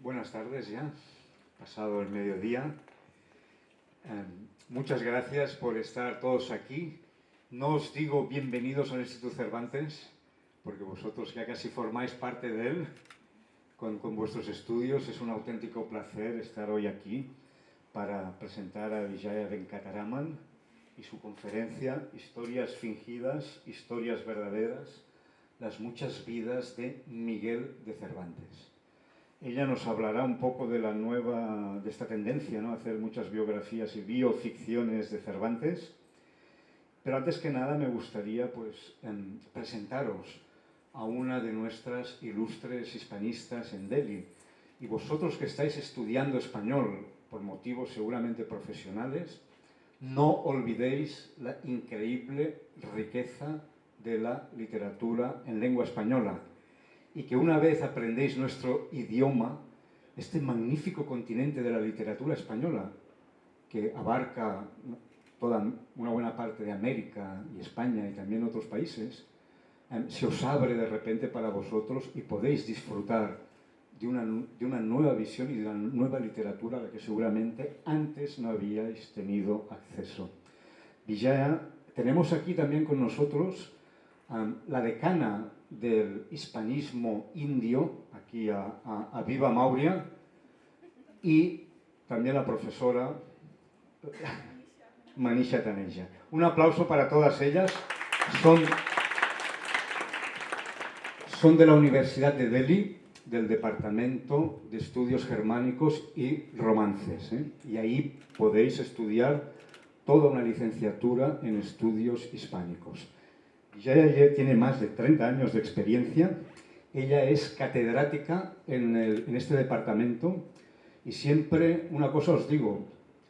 Buenas tardes ya, pasado el mediodía. Muchas gracias por estar todos aquí. No os digo bienvenidos al Instituto Cervantes, porque vosotros ya casi formáis parte de él con vuestros estudios. Es un auténtico placer estar hoy aquí para presentar a Vijaya Venkataraman y su conferencia Historias fingidas, historias verdaderas, las muchas vidas de Miguel de Cervantes. Ella nos hablará un poco de esta tendencia, ¿no?, a hacer muchas biografías y bioficciones de Cervantes. Pero antes que nada me gustaría presentaros a una de nuestras ilustres hispanistas en Delhi. Y vosotros que estáis estudiando español por motivos seguramente profesionales, no olvidéis la increíble riqueza de la literatura en lengua española. Y que una vez aprendéis nuestro idioma, este magnífico continente de la literatura española, que abarca una buena parte de América y España y también otros países, se os abre de repente para vosotros y podéis disfrutar de una nueva visión y de una nueva literatura a la que seguramente antes no habíais tenido acceso. Vijaya, tenemos aquí también con nosotros la decana del hispanismo indio, aquí a Viva Maurya, y también la profesora Manisha Taneja. Un aplauso para todas ellas. Son de la Universidad de Delhi, del Departamento de Estudios Germánicos y Romances, y ahí podéis estudiar toda una licenciatura en estudios hispánicos. Vijaya tiene más de 30 años de experiencia. Ella es catedrática en este departamento y siempre una cosa os digo: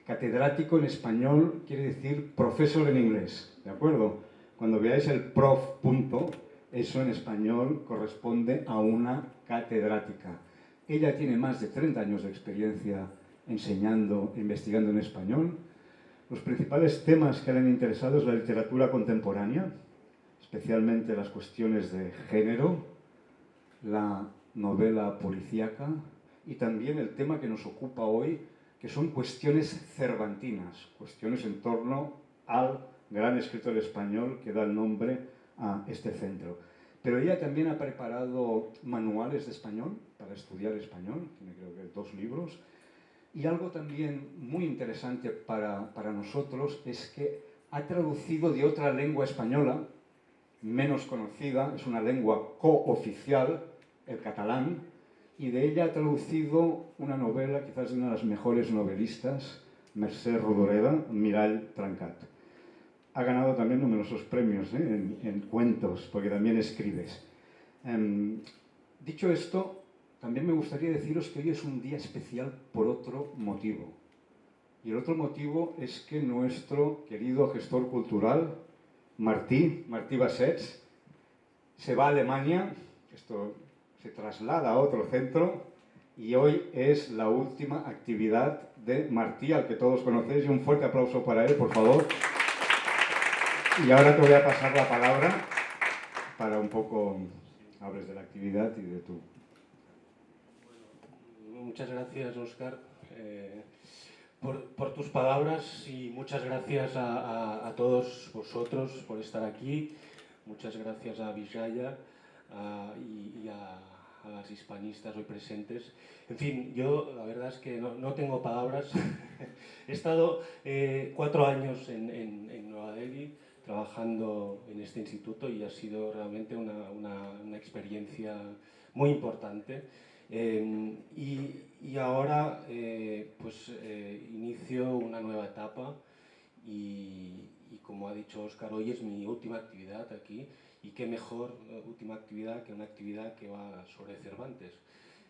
catedrático en español quiere decir profesor en inglés, ¿de acuerdo? Cuando veáis el prof punto, eso en español corresponde a una catedrática. Ella tiene más de 30 años de experiencia enseñando e investigando en español. Los principales temas que le han interesado es la literatura contemporánea, especialmente las cuestiones de género, la novela policíaca y también el tema que nos ocupa hoy, que son cuestiones cervantinas, cuestiones en torno al gran escritor español que da el nombre a este centro. Pero ella también ha preparado manuales de español para estudiar español, tiene creo que 2 libros, y algo también muy interesante para nosotros es que ha traducido de otra lengua española, menos conocida, es una lengua cooficial, el catalán, y de ella ha traducido una novela, quizás de una de las mejores novelistas, Mercè Rodoreda, Mirall Trencat. Ha ganado también numerosos premios en cuentos, porque también escribes. Dicho esto, también me gustaría deciros que hoy es un día especial por otro motivo. Y el otro motivo es que nuestro querido gestor cultural, Martí Bassets, se va a Alemania, esto se traslada a otro centro, y hoy es la última actividad de Martí, al que todos conocéis, y un fuerte aplauso para él, por favor. Y ahora te voy a pasar la palabra para un poco hables de la actividad y de tu... Bueno, muchas gracias, Óscar, por tus palabras, y muchas gracias a todos vosotros por estar aquí. Muchas gracias a Vijaya y a las hispanistas hoy presentes. En fin, yo la verdad es que no tengo palabras. He estado 4 años en Nueva Delhi trabajando en este instituto y ha sido realmente una experiencia muy importante. Y ahora inicio una nueva etapa y como ha dicho Óscar, hoy es mi última actividad aquí, y qué mejor última actividad que una actividad que va sobre Cervantes.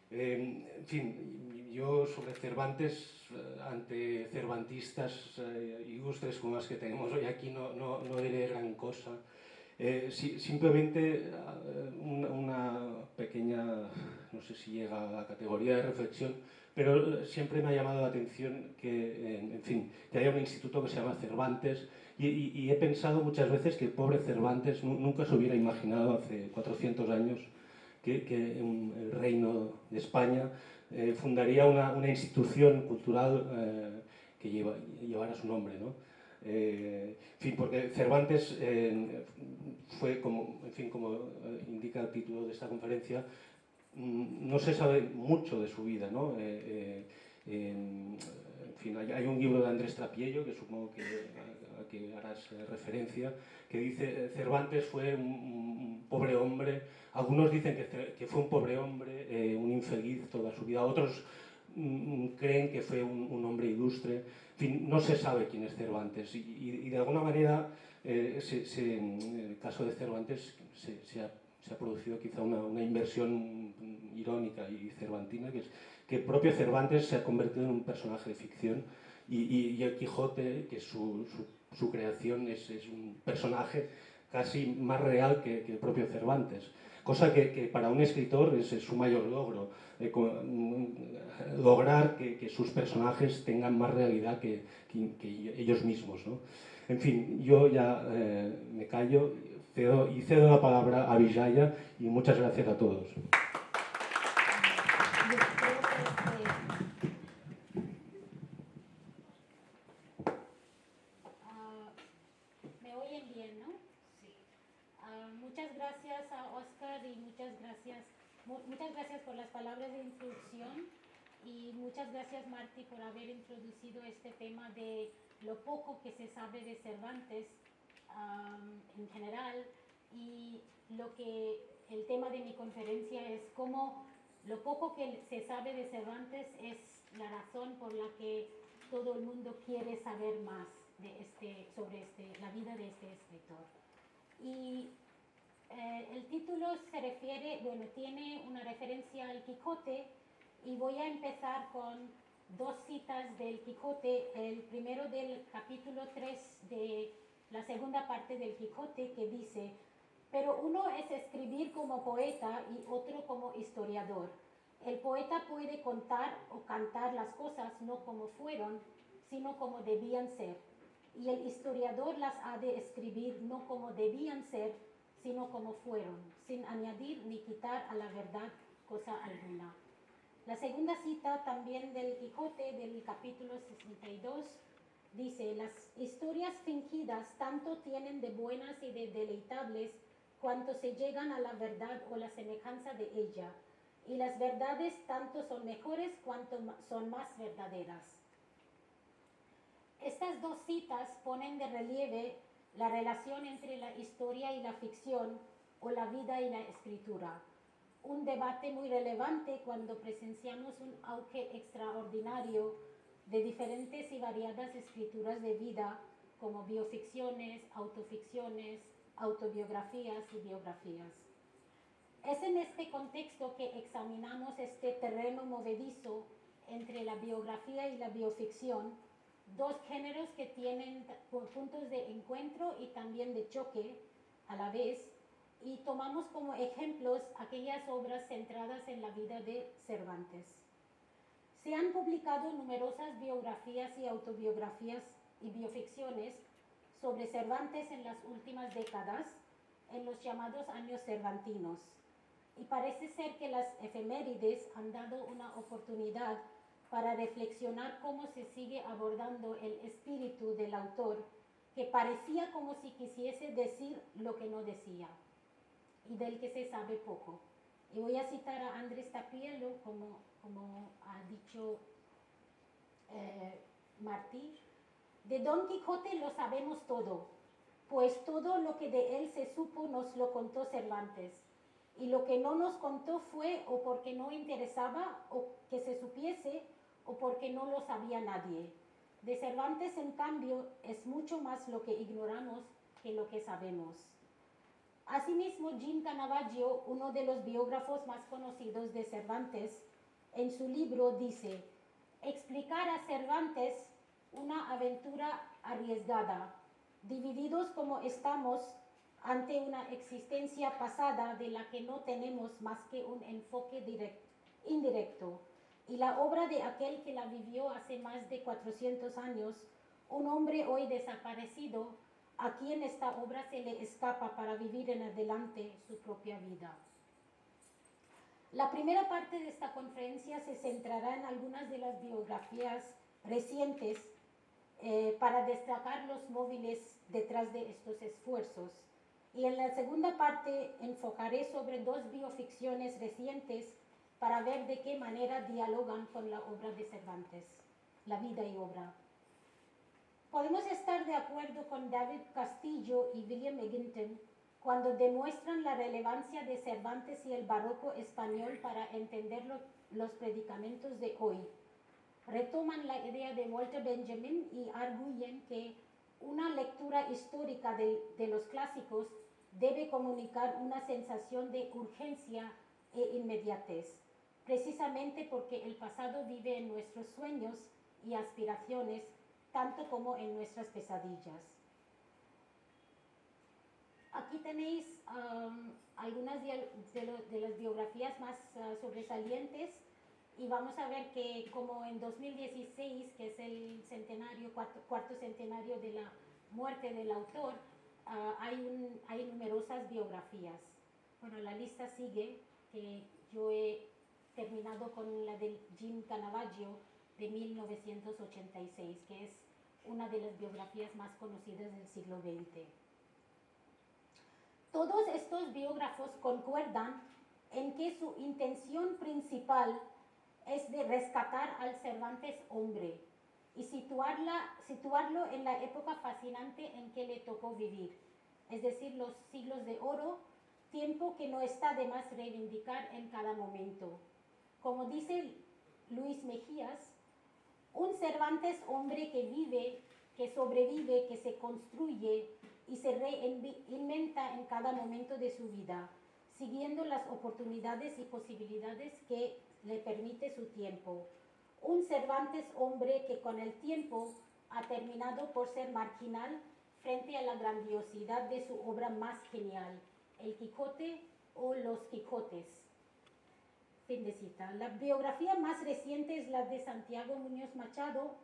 En fin, yo sobre Cervantes, ante cervantistas ilustres como las que tenemos hoy aquí, no diré gran cosa. Simplemente una pequeña, no sé si llega a la categoría de reflexión, pero siempre me ha llamado la atención que, en fin, que haya un instituto que se llama Cervantes y he pensado muchas veces que el pobre Cervantes nunca se hubiera imaginado hace 400 años que el reino de España fundaría una institución cultural que llevara su nombre, ¿no? En fin, porque Cervantes fue, como, en fin, como indica el título de esta conferencia, no se sabe mucho de su vida, ¿no? En fin, hay un libro de Andrés Trapiello, que supongo que harás referencia, que dice Cervantes fue un pobre hombre. Algunos dicen que fue un pobre hombre, un infeliz toda su vida. Otros creen que fue un hombre ilustre. En fin, no se sabe quién es Cervantes y de alguna manera en el caso de Cervantes se ha producido quizá una inversión irónica y cervantina, que es que el propio Cervantes se ha convertido en un personaje de ficción y el Quijote, que su creación es un personaje casi más real que el propio Cervantes. Cosa que para un escritor es su mayor logro, lograr que sus personajes tengan más realidad que ellos mismos, ¿no? En fin, yo ya me callo y cedo la palabra a Vijaya y muchas gracias a todos. ¿Me oyen bien, no? Sí. Muchas gracias a Oscar y muchas gracias por las palabras de introducción y muchas gracias, Martí, por haber introducido este tema de lo poco que se sabe de Cervantes en general y el tema de mi conferencia es cómo lo poco que se sabe de Cervantes es la razón por la que todo el mundo quiere saber más sobre la vida de este escritor. Y el título tiene una referencia al Quijote y voy a empezar con dos citas del Quijote, el primero del capítulo 3 de la segunda parte del Quijote, que dice: pero uno es escribir como poeta y otro como historiador. El poeta puede contar o cantar las cosas no como fueron, sino como debían ser. Y el historiador las ha de escribir no como debían ser, sino como fueron, sin añadir ni quitar a la verdad cosa alguna. La segunda cita también del Quijote, del capítulo 62, dice: las historias fingidas tanto tienen de buenas y de deleitables cuanto se llegan a la verdad o la semejanza de ella, y las verdades tanto son mejores cuanto son más verdaderas. Estas dos citas ponen de relieve la relación entre la historia y la ficción, o la vida y la escritura. Un debate muy relevante cuando presenciamos un auge extraordinario de diferentes y variadas escrituras de vida, como bioficciones, autoficciones, autobiografías y biografías. Es en este contexto que examinamos este terreno movedizo entre la biografía y la bioficción, dos géneros que tienen puntos de encuentro y también de choque a la vez, y tomamos como ejemplos aquellas obras centradas en la vida de Cervantes. Se han publicado numerosas biografías y autobiografías y bioficciones sobre Cervantes en las últimas décadas, en los llamados años cervantinos, y parece ser que las efemérides han dado una oportunidad para reflexionar cómo se sigue abordando el espíritu del autor, que parecía como si quisiese decir lo que no decía y del que se sabe poco. Y voy a citar a Andrés Trapiello, como ha dicho Martí: de Don Quijote lo sabemos todo, pues todo lo que de él se supo nos lo contó Cervantes, y lo que no nos contó fue o porque no interesaba o que se supiese, o porque no lo sabía nadie. De Cervantes, en cambio, es mucho más lo que ignoramos que lo que sabemos. Asimismo, Jim Canavaggio, uno de los biógrafos más conocidos de Cervantes, en su libro dice: explicar a Cervantes una aventura arriesgada, divididos como estamos ante una existencia pasada de la que no tenemos más que un enfoque indirecto, y la obra de aquel que la vivió hace más de 400 años, un hombre hoy desaparecido, a quien esta obra se le escapa para vivir en adelante su propia vida. La primera parte de esta conferencia se centrará en algunas de las biografías recientes para destacar los móviles detrás de estos esfuerzos. Y en la segunda parte enfocaré sobre dos bioficciones recientes para ver de qué manera dialogan con la obra de Cervantes, la vida y obra. Podemos estar de acuerdo con David Castillo y William Egginton cuando demuestran la relevancia de Cervantes y el barroco español para entender los predicamentos de hoy. Retoman la idea de Walter Benjamin y arguyen que una lectura histórica de los clásicos debe comunicar una sensación de urgencia e inmediatez, precisamente porque el pasado vive en nuestros sueños y aspiraciones, tanto como en nuestras pesadillas. Aquí tenéis algunas de las biografías más sobresalientes y vamos a ver que como en 2016, que es el centenario, cuarto centenario de la muerte del autor, hay numerosas biografías. Bueno, la lista sigue, que yo he terminado con la de Jim Canavaggio de 1986, que es una de las biografías más conocidas del siglo XX. Todos estos biógrafos concuerdan en que su intención principal es de rescatar al Cervantes hombre y situarlo en la época fascinante en que le tocó vivir, es decir, los siglos de oro, tiempo que no está de más reivindicar en cada momento. Como dice Luis Mejías, un Cervantes hombre que vive, que sobrevive, que se construye y se reinventa en cada momento de su vida, siguiendo las oportunidades y posibilidades que le permite su tiempo. Un Cervantes hombre que con el tiempo ha terminado por ser marginal frente a la grandiosidad de su obra más genial, El Quijote o Los Quijotes. Fin de cita. La biografía más reciente es la de Santiago Muñoz Machado,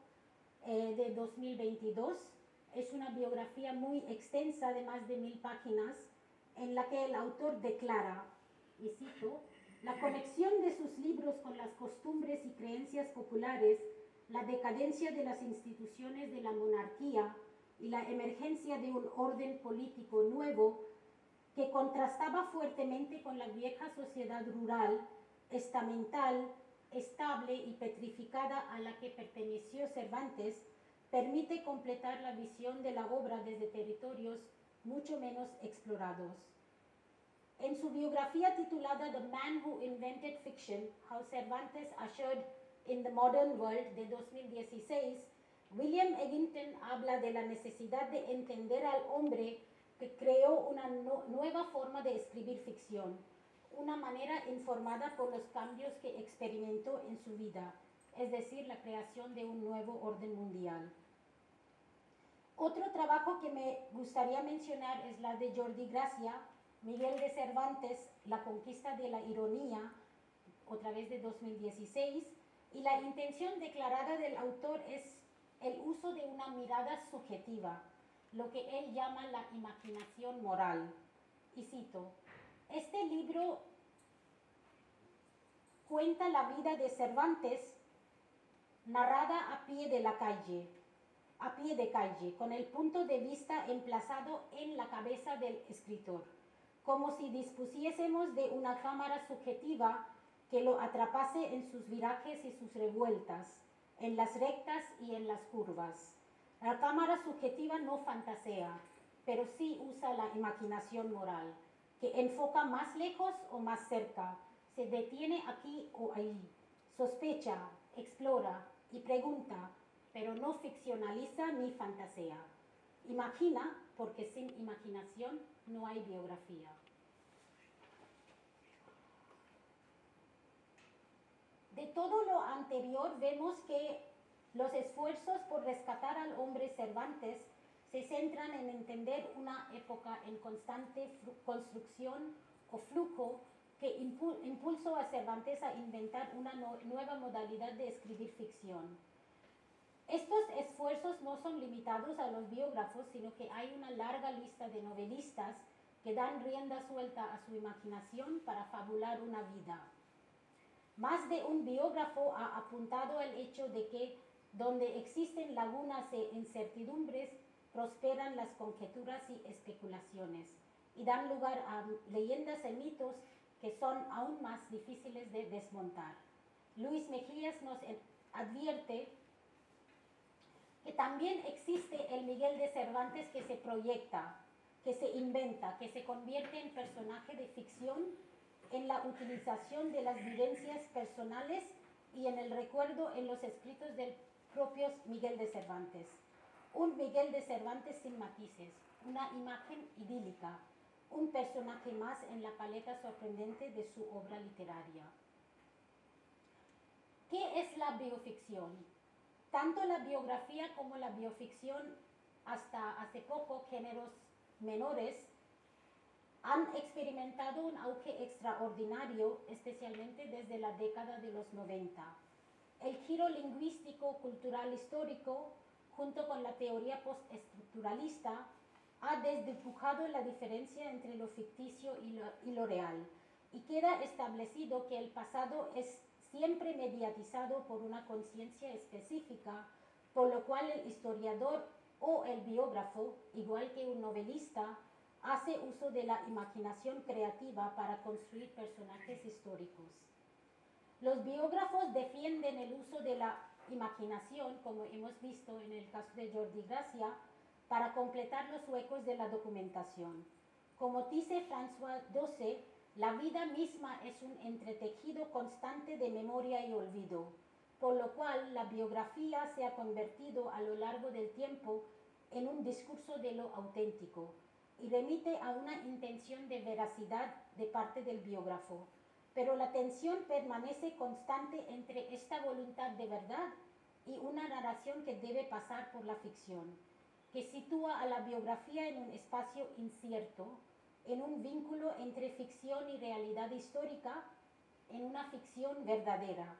de 2022. Es una biografía muy extensa de más de 1000 páginas en la que el autor declara, y cito, la conexión de sus libros con las costumbres y creencias populares, la decadencia de las instituciones de la monarquía y la emergencia de un orden político nuevo que contrastaba fuertemente con la vieja sociedad rural, estamental, estable y petrificada a la que perteneció Cervantes, permite completar la visión de la obra desde territorios mucho menos explorados. En su biografía titulada The Man Who Invented Fiction, How Cervantes Ushered in the Modern World, de 2016, William Egginton habla de la necesidad de entender al hombre que creó una nueva forma de escribir ficción, una manera informada por los cambios que experimentó en su vida, es decir, la creación de un nuevo orden mundial. Otro trabajo que me gustaría mencionar es la de Jordi Gracia, Miguel de Cervantes, La conquista de la ironía, otra vez de 2016, y la intención declarada del autor es el uso de una mirada subjetiva, lo que él llama la imaginación moral. Y cito, este libro cuenta la vida de Cervantes narrada a pie de calle, con el punto de vista emplazado en la cabeza del escritor, como si dispusiésemos de una cámara subjetiva que lo atrapase en sus virajes y sus revueltas, en las rectas y en las curvas. La cámara subjetiva no fantasea, pero sí usa la imaginación moral, que enfoca más lejos o más cerca, se detiene aquí o ahí, sospecha, explora y pregunta, pero no ficcionaliza ni fantasea. Imagina, porque sin imaginación no hay biografía. De todo lo anterior vemos que los esfuerzos por rescatar al hombre Cervantes se centran en entender una época en constante construcción o flujo que impulsó a Cervantes a inventar una nueva modalidad de escribir ficción. Estos esfuerzos no son limitados a los biógrafos, sino que hay una larga lista de novelistas que dan rienda suelta a su imaginación para fabular una vida. Más de un biógrafo ha apuntado al hecho de que donde existen lagunas e incertidumbres, prosperan las conjeturas y especulaciones y dan lugar a leyendas y mitos que son aún más difíciles de desmontar. Luis Mejías nos advierte que también existe el Miguel de Cervantes que se proyecta, que se inventa, que se convierte en personaje de ficción en la utilización de las vivencias personales y en el recuerdo en los escritos del propio Miguel de Cervantes. Un Miguel de Cervantes sin matices, una imagen idílica, un personaje más en la paleta sorprendente de su obra literaria. ¿Qué es la bioficción? Tanto la biografía como la bioficción, hasta hace poco géneros menores, han experimentado un auge extraordinario, especialmente desde la década de los 90. El giro lingüístico, cultural, histórico, junto con la teoría postestructuralista, ha desdibujado la diferencia entre lo ficticio y lo real, y queda establecido que el pasado es siempre mediatizado por una conciencia específica, por lo cual el historiador o el biógrafo, igual que un novelista, hace uso de la imaginación creativa para construir personajes históricos. Los biógrafos defienden el uso de la imaginación, como hemos visto en el caso de Jordi Gracia, para completar los huecos de la documentación. Como dice François Dosset, la vida misma es un entretejido constante de memoria y olvido, por lo cual la biografía se ha convertido a lo largo del tiempo en un discurso de lo auténtico y remite a una intención de veracidad de parte del biógrafo, pero la tensión permanece constante entre esta voluntad de verdad y una narración que debe pasar por la ficción, que sitúa a la biografía en un espacio incierto, en un vínculo entre ficción y realidad histórica, en una ficción verdadera.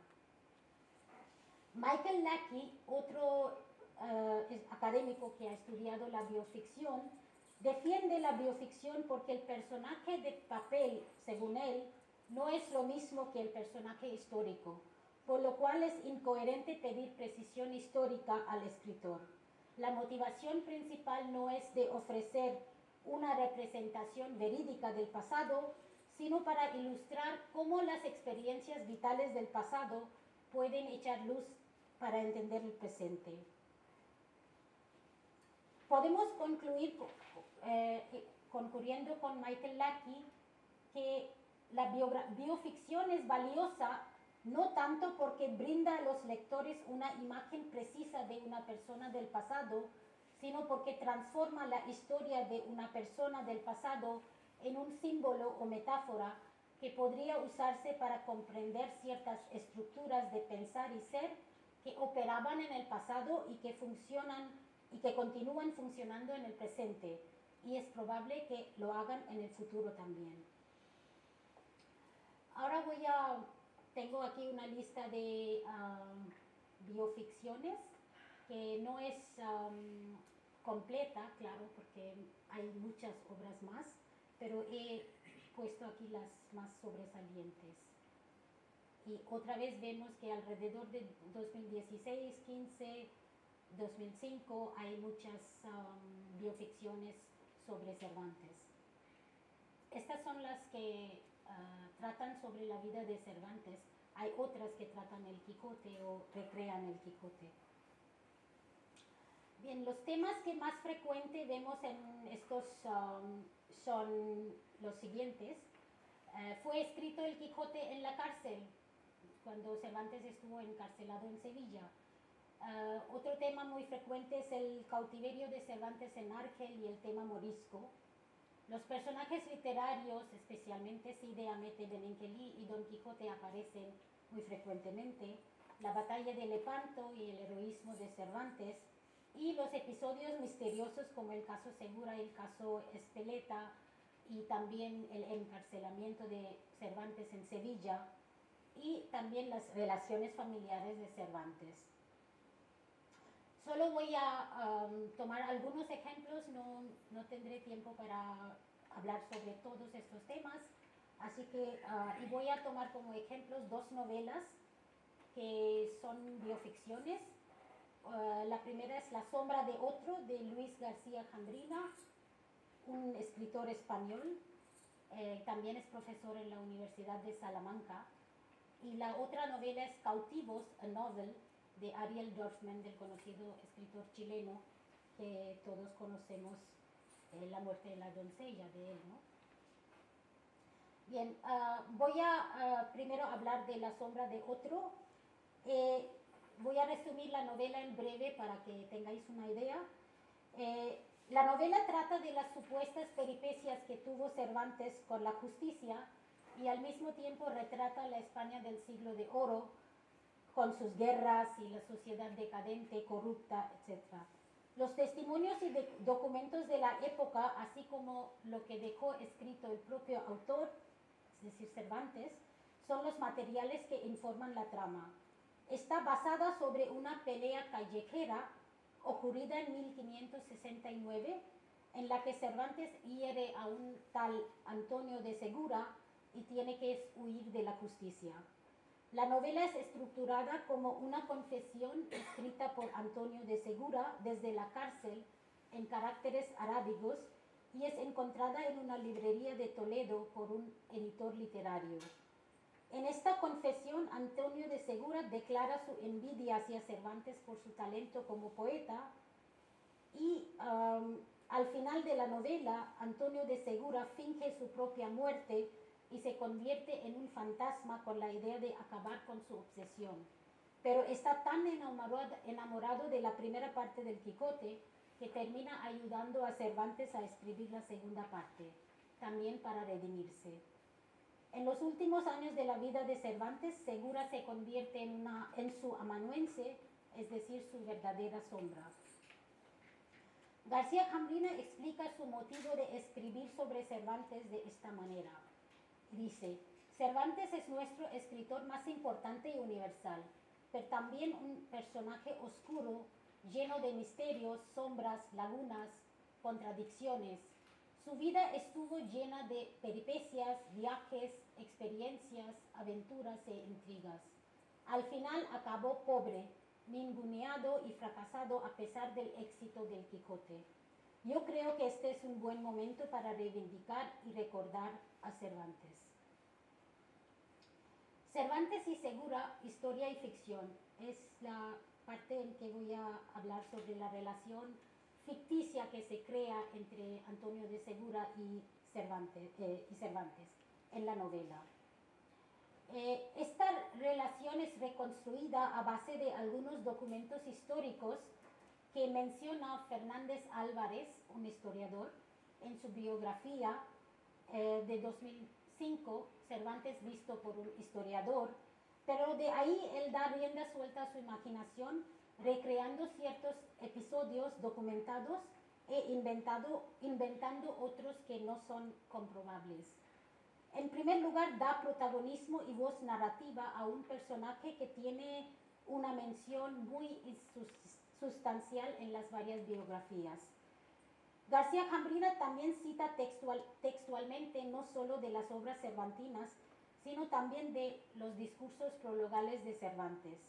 Michael Lackey, otro académico que ha estudiado la bioficción, defiende la bioficción porque el personaje de papel, según él, no es lo mismo que el personaje histórico, por lo cual es incoherente pedir precisión histórica al escritor. La motivación principal no es de ofrecer una representación verídica del pasado, sino para ilustrar cómo las experiencias vitales del pasado pueden echar luz para entender el presente. Podemos concluir, concurriendo con Michael Lackey, que la bioficción es valiosa no tanto porque brinda a los lectores una imagen precisa de una persona del pasado, sino porque transforma la historia de una persona del pasado en un símbolo o metáfora que podría usarse para comprender ciertas estructuras de pensar y ser que operaban en el pasado y que funcionan y que continúan funcionando en el presente, y es probable que lo hagan en el futuro también. Ahora tengo aquí una lista de bioficciones que no es completa, claro, porque hay muchas obras más, pero he puesto aquí las más sobresalientes. Y otra vez vemos que alrededor de 2016, 15, 2005 hay muchas bioficciones sobre Cervantes. Estas son las que tratan sobre la vida de Cervantes. Hay otras que tratan el Quijote o recrean el Quijote. Bien, los temas que más frecuente vemos en estos son los siguientes. Fue escrito el Quijote en la cárcel, cuando Cervantes estuvo encarcelado en Sevilla. Otro tema muy frecuente es el cautiverio de Cervantes en Argel y el tema morisco. Los personajes literarios, especialmente Cide Hamete Benengeli y Don Quijote, aparecen muy frecuentemente. La batalla de Lepanto y el heroísmo de Cervantes, y los episodios misteriosos como el caso Segura y el caso Espeleta, y también el encarcelamiento de Cervantes en Sevilla y también las relaciones familiares de Cervantes. Solo voy a tomar algunos ejemplos, no tendré tiempo para hablar sobre todos estos temas, así que y voy a tomar como ejemplos dos novelas que son bioficciones. La primera es La sombra de otro, de Luis García Jambrina, un escritor español, también es profesor en la Universidad de Salamanca. Y la otra novela es Cautivos, a novel, de Ariel Dorfman, del conocido escritor chileno, que todos conocemos, La muerte de la doncella de él, ¿no? Bien, voy a primero hablar de La sombra de otro. Voy a resumir la novela en breve para que tengáis una idea. La novela trata de las supuestas peripecias que tuvo Cervantes con la justicia y al mismo tiempo retrata la España del siglo de oro con sus guerras y la sociedad decadente, corrupta, etc. Los testimonios y documentos de la época, así como lo que dejó escrito el propio autor, es decir, Cervantes, son los materiales que informan la trama. Está basada sobre una pelea callejera ocurrida en 1569, en la que Cervantes hiere a un tal Antonio de Segura y tiene que huir de la justicia. La novela es estructurada como una confesión escrita por Antonio de Segura desde la cárcel en caracteres arábigos y es encontrada en una librería de Toledo por un editor literario. En esta confesión, Antonio de Segura declara su envidia hacia Cervantes por su talento como poeta y al final de la novela, Antonio de Segura finge su propia muerte y se convierte en un fantasma con la idea de acabar con su obsesión. Pero está tan enamorado de la primera parte del Quijote que termina ayudando a Cervantes a escribir la segunda parte, también para redimirse. En los últimos años de la vida de Cervantes, Segura se convierte en su amanuense, es decir, su verdadera sombra. García Jambrina explica su motivo de escribir sobre Cervantes de esta manera. Dice, Cervantes es nuestro escritor más importante y universal, pero también un personaje oscuro, lleno de misterios, sombras, lagunas, contradicciones. Su vida estuvo llena de peripecias, viajes, experiencias, aventuras e intrigas. Al final acabó pobre, ninguneado y fracasado a pesar del éxito del Quijote. Yo creo que este es un buen momento para reivindicar y recordar a Cervantes. Cervantes y Segura, historia y ficción. Es la parte en que voy a hablar sobre la relación ficticia que se crea entre Antonio de Segura y Cervantes en la novela. Esta relación es reconstruida a base de algunos documentos históricos que menciona Fernández Álvarez, un historiador, en su biografía de 2005, Cervantes visto por un historiador, pero de ahí él da rienda suelta a su imaginación, recreando ciertos episodios documentados e inventando otros que no son comprobables. En primer lugar, da protagonismo y voz narrativa a un personaje que tiene una mención muy sustancial en las varias biografías. García Jambrina también cita textualmente no solo de las obras cervantinas, sino también de los discursos prologales de Cervantes.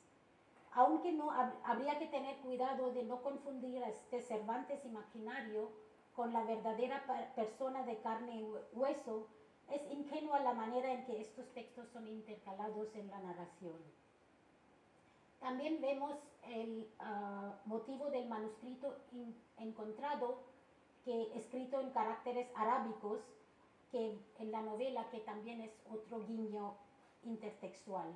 Aunque no habría que tener cuidado de no confundir a este Cervantes imaginario con la verdadera persona de carne y hueso, es ingenua la manera en que estos textos son intercalados en la narración. También vemos el motivo del manuscrito encontrado, escrito en caracteres arábicos, que en la novela, que también es otro guiño intertextual.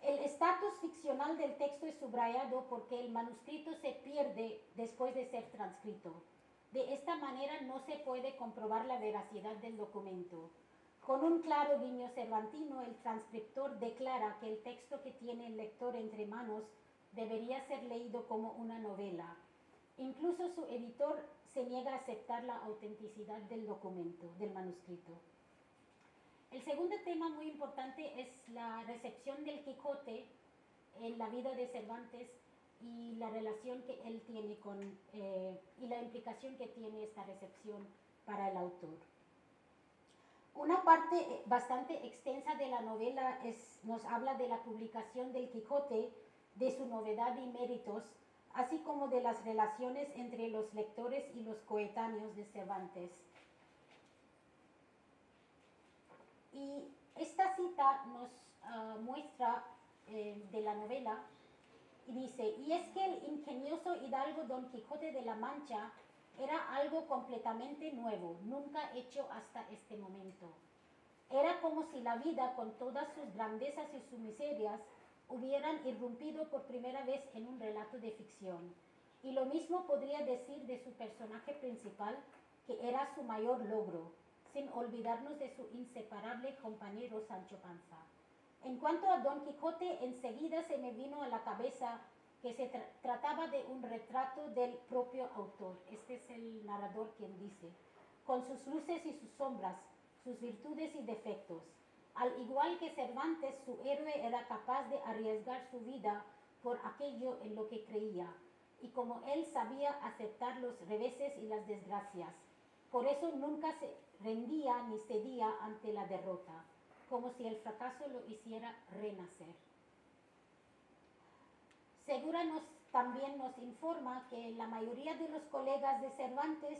El estatus ficcional del texto es subrayado porque el manuscrito se pierde después de ser transcrito. De esta manera no se puede comprobar la veracidad del documento. Con un claro guiño cervantino, el transcriptor declara que el texto que tiene el lector entre manos debería ser leído como una novela. Incluso su editor se niega a aceptar la autenticidad del documento, del manuscrito. El segundo tema muy importante es la recepción del Quijote en la vida de Cervantes y la relación que él tiene y la implicación que tiene esta recepción para el autor. Una parte bastante extensa de la novela nos habla de la publicación del Quijote, de su novedad y méritos, así como de las relaciones entre los lectores y los coetáneos de Cervantes. Y esta cita nos muestra de la novela y dice: y es que el ingenioso hidalgo Don Quijote de la Mancha era algo completamente nuevo, nunca hecho hasta este momento. Era como si la vida, con todas sus grandezas y sus miserias, hubieran irrumpido por primera vez en un relato de ficción. Y lo mismo podría decir de su personaje principal, que era su mayor logro, sin olvidarnos de su inseparable compañero Sancho Panza. En cuanto a Don Quijote, enseguida se me vino a la cabeza que se trataba de un retrato del propio autor. Este es el narrador quien dice, con sus luces y sus sombras, sus virtudes y defectos. Al igual que Cervantes, su héroe era capaz de arriesgar su vida por aquello en lo que creía, y como él sabía aceptar los reveses y las desgracias, por eso nunca se rendía ni cedía ante la derrota, como si el fracaso lo hiciera renacer. Segura también nos informa que la mayoría de los colegas de Cervantes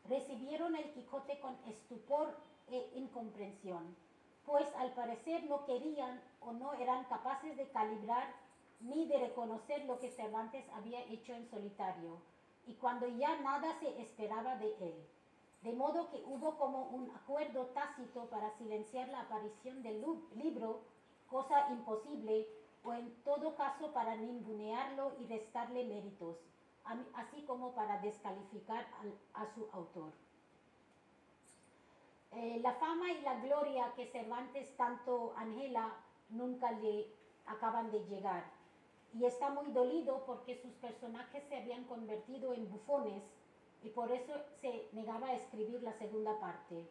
recibieron el Quijote con estupor e incomprensión, pues al parecer no querían o no eran capaces de calibrar ni de reconocer lo que Cervantes había hecho en solitario, y cuando ya nada se esperaba de él. De modo que hubo como un acuerdo tácito para silenciar la aparición del libro, cosa imposible, o en todo caso para ningunearlo y restarle méritos, así como para descalificar a su autor. La fama y la gloria que Cervantes tanto anhela nunca le acaban de llegar, y está muy dolido porque sus personajes se habían convertido en bufones y por eso se negaba a escribir la segunda parte.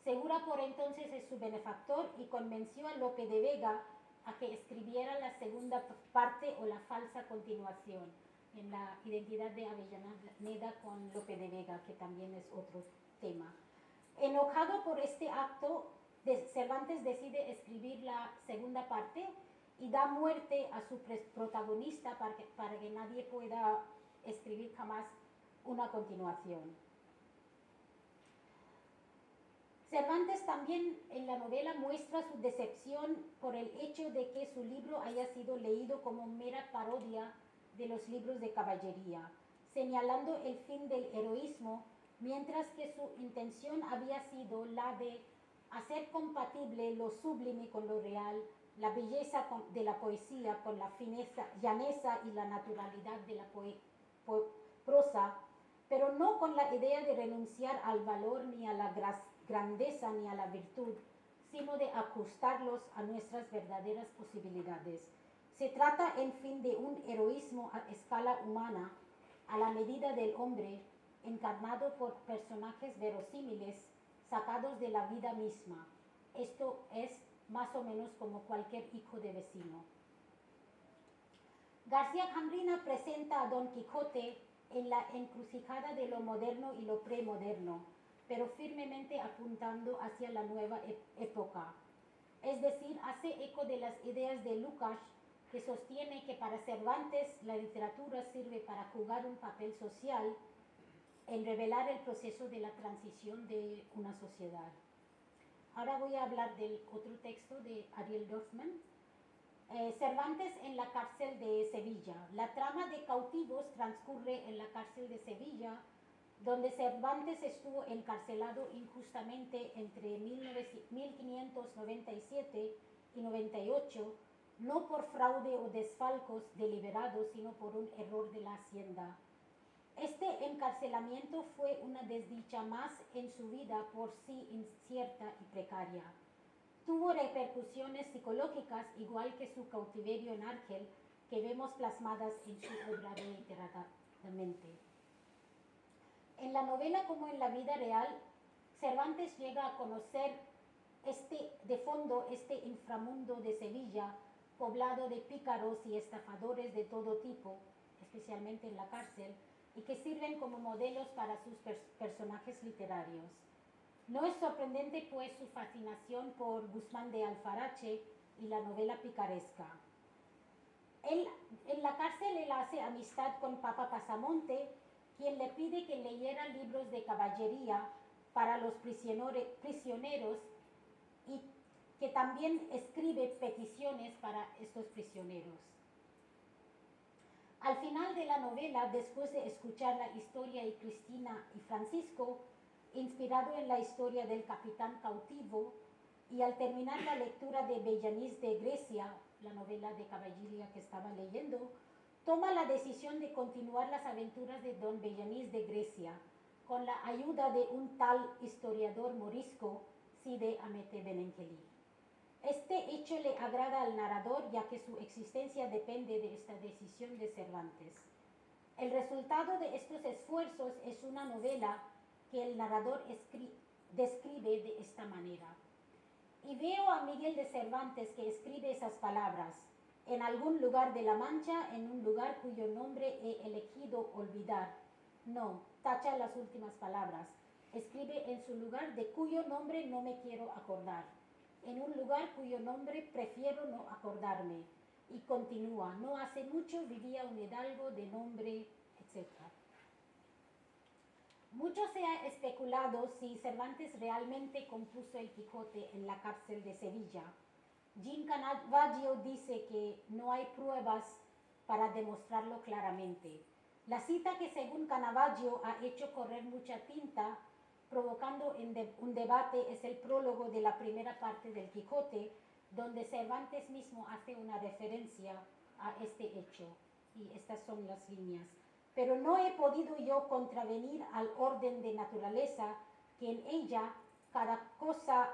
Segura por entonces es su benefactor y convenció a Lope de Vega a que escribiera la segunda parte o la falsa continuación, en la identidad de Avellaneda con Lope de Vega, que también es otro tema. Enojado por este acto, Cervantes decide escribir la segunda parte y da muerte a su protagonista para que nadie pueda escribir jamás una continuación. Cervantes también en la novela muestra su decepción por el hecho de que su libro haya sido leído como mera parodia de los libros de caballería, señalando el fin del heroísmo, mientras que su intención había sido la de hacer compatible lo sublime con lo real, la belleza de la poesía con la fineza, llaneza y la naturalidad de la prosa, pero no con la idea de renunciar al valor ni a la grandeza ni a la virtud, sino de ajustarlos a nuestras verdaderas posibilidades. Se trata, en fin, de un heroísmo a escala humana, a la medida del hombre, encarnado por personajes verosímiles, sacados de la vida misma. Esto es más o menos como cualquier hijo de vecino. García Cambrina presenta a Don Quijote en la encrucijada de lo moderno y lo premoderno, pero firmemente apuntando hacia la nueva época. Es decir, hace eco de las ideas de Lukács, que sostiene que para Cervantes la literatura sirve para jugar un papel social en revelar el proceso de la transición de una sociedad. Ahora voy a hablar del otro texto de Ariel Dorfman. Cervantes en la cárcel de Sevilla. La trama de Cautivos transcurre en la cárcel de Sevilla, donde Cervantes estuvo encarcelado injustamente entre 1597 y 98, no por fraude o desfalcos deliberados, sino por un error de la hacienda. Este encarcelamiento fue una desdicha más en su vida por sí incierta y precaria. Tuvo repercusiones psicológicas igual que su cautiverio en Argel, que vemos plasmadas en su obra reiteradamente. En la novela como en la vida real, Cervantes llega a conocer de fondo este inframundo de Sevilla, poblado de pícaros y estafadores de todo tipo, especialmente en la cárcel, y que sirven como modelos para sus personajes literarios. No es sorprendente, pues, su fascinación por Guzmán de Alfarache y la novela picaresca. En la cárcel él hace amistad con Papa Pasamonte, quien le pide que leyera libros de caballería para los prisioneros y que también escribe peticiones para estos prisioneros. Al final de la novela, después de escuchar la historia de Cristina y Francisco, inspirado en la historia del capitán cautivo, y al terminar la lectura de Bellanís de Grecia, la novela de caballería que estaba leyendo, toma la decisión de continuar las aventuras de don Bellanís de Grecia, con la ayuda de un tal historiador morisco, Cide Hamete Benengeli. Este hecho le agrada al narrador, ya que su existencia depende de esta decisión de Cervantes. El resultado de estos esfuerzos es una novela que el narrador describe de esta manera. Y veo a Miguel de Cervantes que escribe esas palabras: en algún lugar de la Mancha, en un lugar cuyo nombre he elegido olvidar. No, tacha las últimas palabras. Escribe en su lugar de cuyo nombre no me quiero acordar. En un lugar cuyo nombre prefiero no acordarme. Y continúa: no hace mucho vivía un hidalgo de nombre, etc. Mucho se ha especulado si Cervantes realmente compuso el Quijote en la cárcel de Sevilla. Jean Caravaggio dice que no hay pruebas para demostrarlo claramente. La cita que según Caravaggio ha hecho correr mucha tinta, provocando un debate, es el prólogo de la primera parte del Quijote, donde Cervantes mismo hace una referencia a este hecho. Y estas son las líneas. Pero no he podido yo contravenir al orden de naturaleza, que en ella cada cosa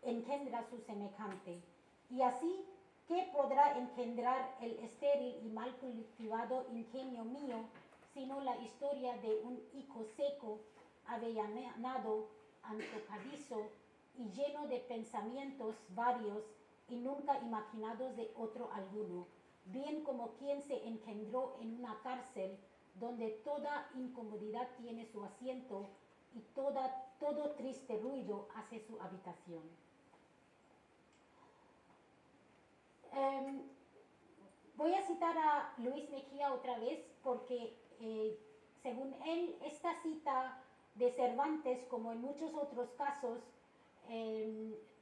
engendra su semejante. Y así, ¿qué podrá engendrar el estéril y mal cultivado ingenio mío, sino la historia de un hijo seco, avellanado, antojadizo y lleno de pensamientos varios y nunca imaginados de otro alguno, bien como quien se engendró en una cárcel donde toda incomodidad tiene su asiento y todo triste ruido hace su habitación? Voy a citar a Luis Mejía otra vez porque, según él, esta cita de Cervantes, como en muchos otros casos,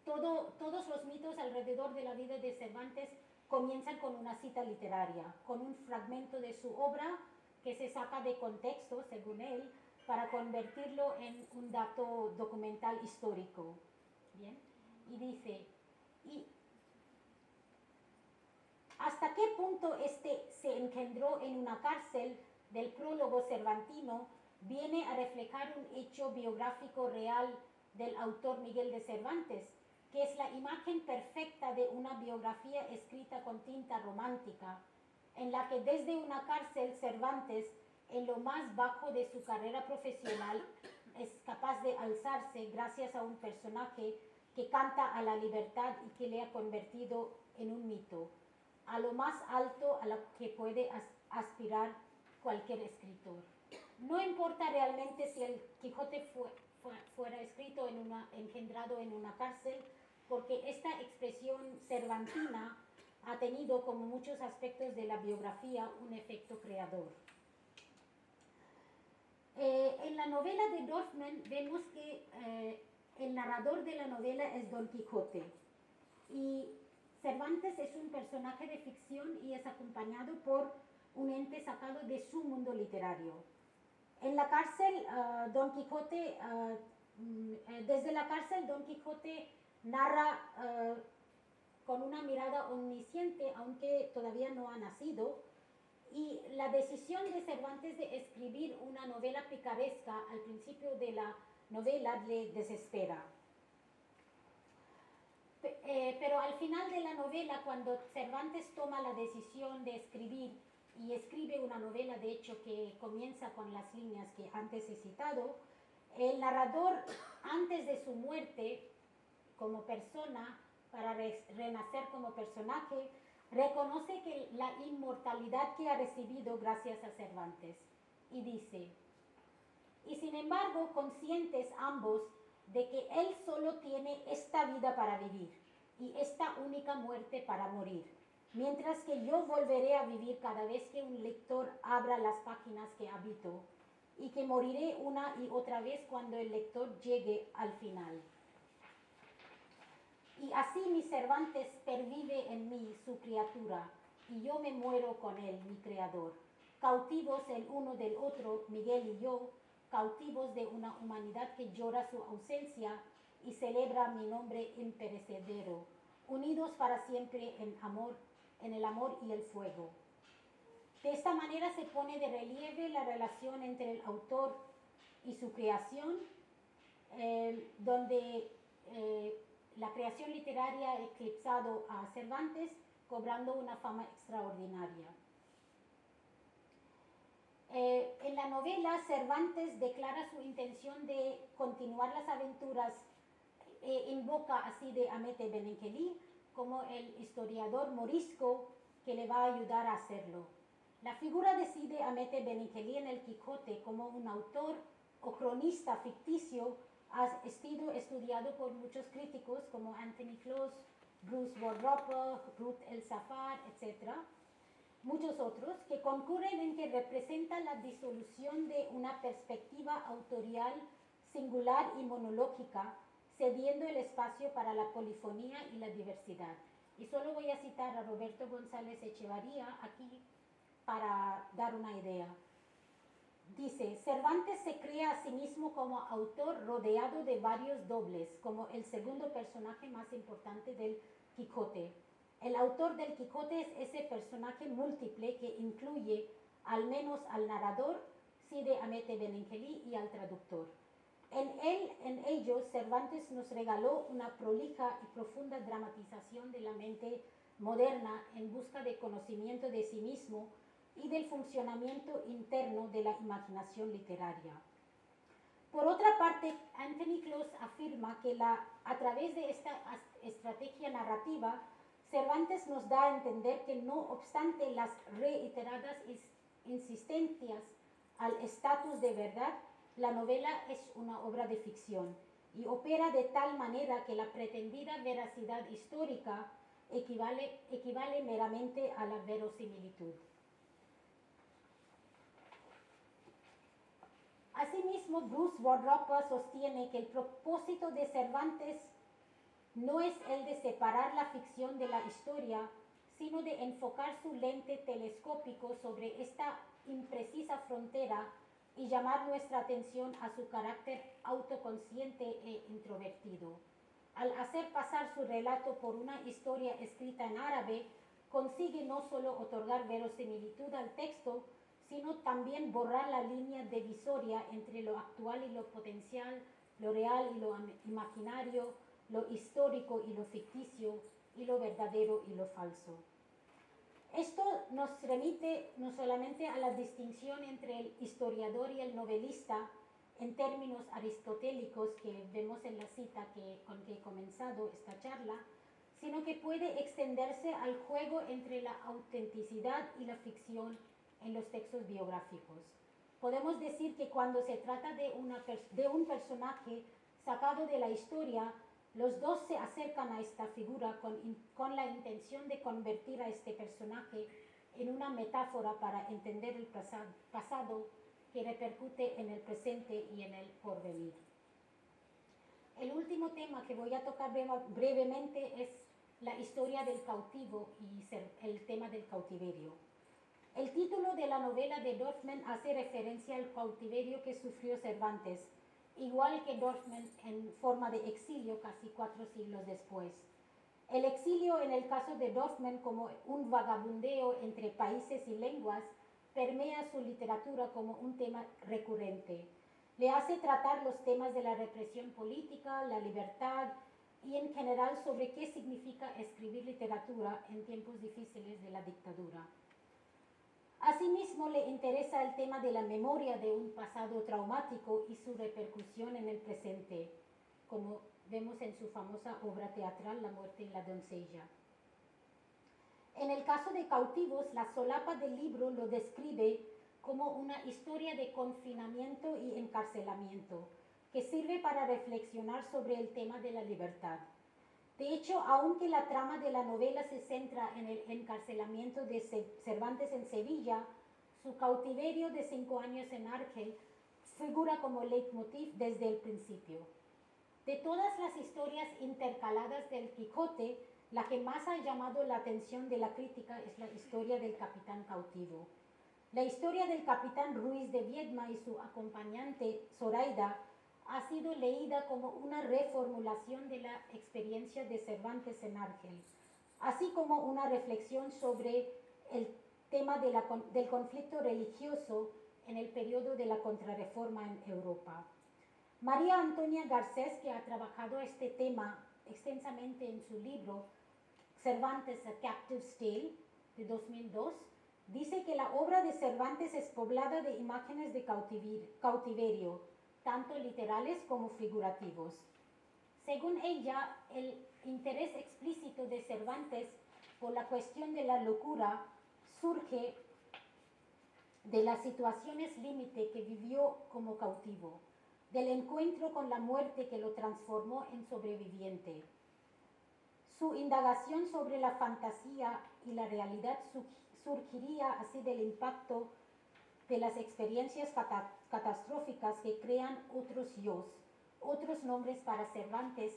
todos los mitos alrededor de la vida de Cervantes comienzan con una cita literaria, con un fragmento de su obra que se saca de contexto, según él, para convertirlo en un dato documental histórico. ¿Bien? Y dice: ¿hasta qué punto este se engendró en una cárcel del prólogo cervantino viene a reflejar un hecho biográfico real del autor Miguel de Cervantes, que es la imagen perfecta de una biografía escrita con tinta romántica, en la que desde una cárcel Cervantes, en lo más bajo de su carrera profesional, es capaz de alzarse gracias a un personaje que canta a la libertad y que le ha convertido en un mito, a lo más alto a lo que puede aspirar cualquier escritor. No importa realmente si el Quijote fuera escrito engendrado en una cárcel, porque esta expresión cervantina ha tenido, como muchos aspectos de la biografía, un efecto creador. En la novela de Dorfman vemos que el narrador de la novela es Don Quijote, y Cervantes es un personaje de ficción y es acompañado por un ente sacado de su mundo literario. En la cárcel, desde la cárcel, Don Quijote narra con una mirada omnisciente, aunque todavía no ha nacido, y la decisión de Cervantes de escribir una novela picaresca al principio de la novela le desespera. Pero al final de la novela, cuando Cervantes toma la decisión de escribir y escribe una novela, de hecho, que comienza con las líneas que antes he citado. El narrador, antes de su muerte como persona, para renacer como personaje, reconoce que la inmortalidad que ha recibido gracias a Cervantes y dice: y sin embargo, conscientes ambos de que él solo tiene esta vida para vivir y esta única muerte para morir, mientras que yo volveré a vivir cada vez que un lector abra las páginas que habito, y que moriré una y otra vez cuando el lector llegue al final. Y así mi Cervantes pervive en mí, su criatura, y yo me muero con él, mi creador. Cautivos el uno del otro, Miguel y yo, cautivos de una humanidad que llora su ausencia y celebra mi nombre imperecedero, unidos para siempre en amor, en el amor y el fuego. De esta manera se pone de relieve la relación entre el autor y su creación, donde la creación literaria ha eclipsado a Cervantes, cobrando una fama extraordinaria. En la novela, Cervantes declara su intención de continuar las aventuras, invoca a Cide Hamete Benengeli como el historiador morisco que le va a ayudar a hacerlo. La figura de Cide Hamete Benengeli en el Quijote como un autor o cronista ficticio ha sido estudiado por muchos críticos como Anthony Close, Bruce Wardropper, Ruth El-Safar, etc. Muchos otros que concurren en que representa la disolución de una perspectiva autorial singular y monológica, cediendo el espacio para la polifonía y la diversidad. Y solo voy a citar a Roberto González Echevarría aquí para dar una idea. Dice: Cervantes se crea a sí mismo como autor rodeado de varios dobles, como el segundo personaje más importante del Quijote. El autor del Quijote es ese personaje múltiple que incluye al menos al narrador, Cide Hamete Benengeli, y al traductor. En ellos, Cervantes nos regaló una prolija y profunda dramatización de la mente moderna en busca de conocimiento de sí mismo y del funcionamiento interno de la imaginación literaria. Por otra parte, Anthony Close afirma que a través de esta estrategia narrativa, Cervantes nos da a entender que no obstante las reiteradas insistencias al estatus de verdad, la novela es una obra de ficción y opera de tal manera que la pretendida veracidad histórica equivale meramente a la verosimilitud. Asimismo, Bruce Wardropper sostiene que el propósito de Cervantes no es el de separar la ficción de la historia, sino de enfocar su lente telescópico sobre esta imprecisa frontera y llamar nuestra atención a su carácter autoconsciente e introvertido. Al hacer pasar su relato por una historia escrita en árabe, consigue no solo otorgar verosimilitud al texto, sino también borrar la línea divisoria entre lo actual y lo potencial, lo real y lo imaginario, lo histórico y lo ficticio, y lo verdadero y lo falso. Esto nos remite no solamente a la distinción entre el historiador y el novelista en términos aristotélicos que vemos en la cita con que he comenzado esta charla, sino que puede extenderse al juego entre la autenticidad y la ficción en los textos biográficos. Podemos decir que cuando se trata de un personaje sacado de la historia, los dos se acercan a esta figura con la intención de convertir a este personaje en una metáfora para entender el pasado que repercute en el presente y en el porvenir. El último tema que voy a tocar brevemente es la historia del cautivo y el tema del cautiverio. El título de la novela de Dorfman hace referencia al cautiverio que sufrió Cervantes, igual que Dorfman en forma de exilio casi 4 siglos después. El exilio en el caso de Dorfman como un vagabundeo entre países y lenguas permea su literatura como un tema recurrente. Le hace tratar los temas de la represión política, la libertad y en general sobre qué significa escribir literatura en tiempos difíciles de la dictadura. Asimismo, le interesa el tema de la memoria de un pasado traumático y su repercusión en el presente, como vemos en su famosa obra teatral La muerte y la doncella. En el caso de Cautivos, la solapa del libro lo describe como una historia de confinamiento y encarcelamiento, que sirve para reflexionar sobre el tema de la libertad. De hecho, aunque la trama de la novela se centra en el encarcelamiento de Cervantes en Sevilla, su cautiverio de 5 años en Argel figura como leitmotiv desde el principio. De todas las historias intercaladas del Quijote, la que más ha llamado la atención de la crítica es la historia del capitán cautivo. La historia del capitán Ruiz de Viedma y su acompañante Zoraida ha sido leída como una reformulación de la experiencia de Cervantes en Argel, así como una reflexión sobre el tema del conflicto religioso en el periodo de la Contrarreforma en Europa. María Antonia Garcés, que ha trabajado este tema extensamente en su libro Cervantes, A Captive's Tale, de 2002, dice que la obra de Cervantes es poblada de imágenes de cautiverio, tanto literales como figurativos. Según ella, el interés explícito de Cervantes por la cuestión de la locura surge de las situaciones límite que vivió como cautivo, del encuentro con la muerte que lo transformó en sobreviviente. Su indagación sobre la fantasía y la realidad surgiría así del impacto de las experiencias catastróficas que crean otros yos, otros nombres para Cervantes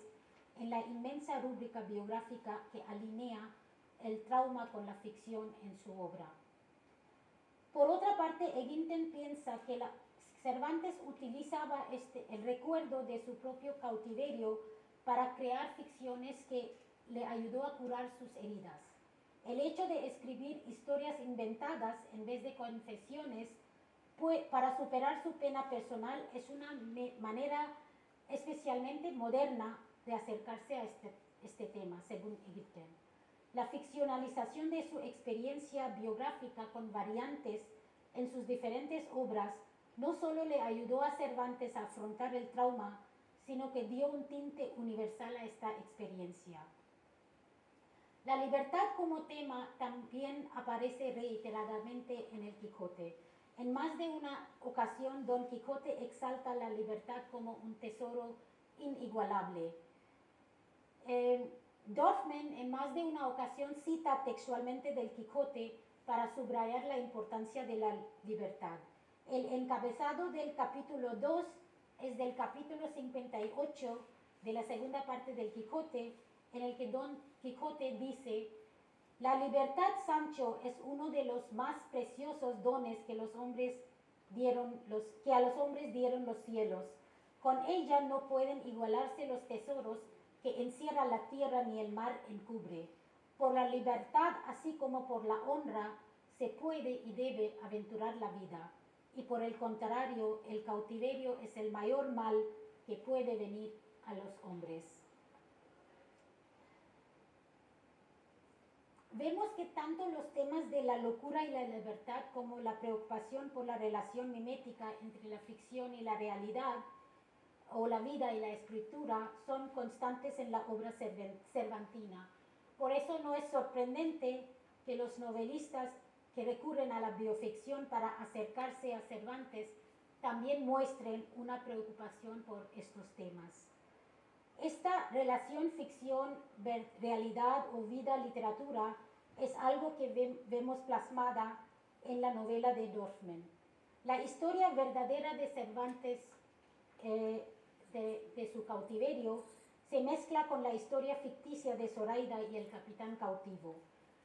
en la inmensa rúbrica biográfica que alinea el trauma con la ficción en su obra. Por otra parte, Eginton piensa que Cervantes utilizaba el recuerdo de su propio cautiverio para crear ficciones que le ayudó a curar sus heridas. El hecho de escribir historias inventadas en vez de confesiones para superar su pena personal es una manera especialmente moderna de acercarse a este tema, según Eginton. La ficcionalización de su experiencia biográfica con variantes en sus diferentes obras no solo le ayudó a Cervantes a afrontar el trauma, sino que dio un tinte universal a esta experiencia. La libertad como tema también aparece reiteradamente en el Quijote. En más de una ocasión, Don Quijote exalta la libertad como un tesoro inigualable. Dorfman en más de una ocasión cita textualmente del Quijote para subrayar la importancia de la libertad. El encabezado del capítulo 2 es del capítulo 58 de la segunda parte del Quijote, en el que Don Quijote dice: la libertad, Sancho, es uno de los más preciosos dones que a los hombres dieron los cielos. Con ella no pueden igualarse los tesoros que encierra la tierra ni el mar encubre. Por la libertad, así como por la honra, se puede y debe aventurar la vida. Y por el contrario, el cautiverio es el mayor mal que puede venir a los hombres. Vemos que tanto los temas de la locura y la libertad como la preocupación por la relación mimética entre la ficción y la realidad, o la vida y la escritura, son constantes en la obra cervantina. Por eso no es sorprendente que los novelistas que recurren a la bioficción para acercarse a Cervantes también muestren una preocupación por estos temas. Esta relación ficción-realidad o vida-literatura es algo que vemos plasmada en la novela de Dorfman. La historia verdadera de Cervantes, de su cautiverio, se mezcla con la historia ficticia de Zoraida y el capitán cautivo.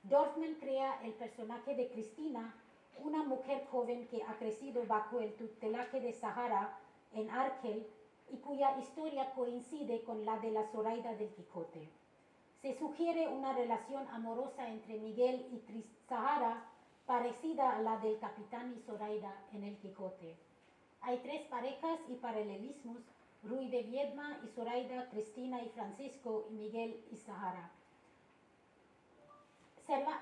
Dorfman crea el personaje de Cristina, una mujer joven que ha crecido bajo el tutelaje de Sahara en Argel y cuya historia coincide con la de la Zoraida del Quijote. Se sugiere una relación amorosa entre Miguel y Sahara parecida a la del capitán y Zoraida en el Quijote. Hay 3 parejas y paralelismos: Ruy de Viedma y Zoraida, Cristina y Francisco, y Miguel y Sahara.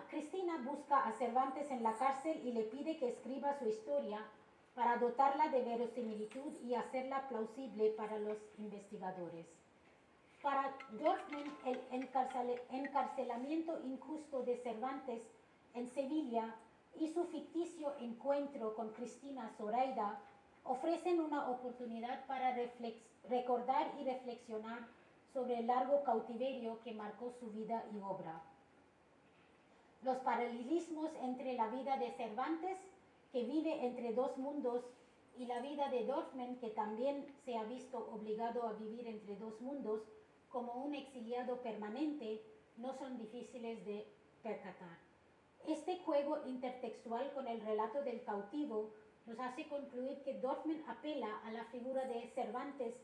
Cristina busca a Cervantes en la cárcel y le pide que escriba su historia para dotarla de verosimilitud y hacerla plausible para los investigadores. Para Dorfman, el encarcelamiento injusto de Cervantes en Sevilla y su ficticio encuentro con Cristina Zoraida ofrecen una oportunidad para recordar y reflexionar sobre el largo cautiverio que marcó su vida y obra. Los paralelismos entre la vida de Cervantes, que vive entre dos mundos, y la vida de Dorfman, que también se ha visto obligado a vivir entre dos mundos como un exiliado permanente, no son difíciles de percatar. Este juego intertextual con el relato del cautivo nos hace concluir que Dorfman apela a la figura de Cervantes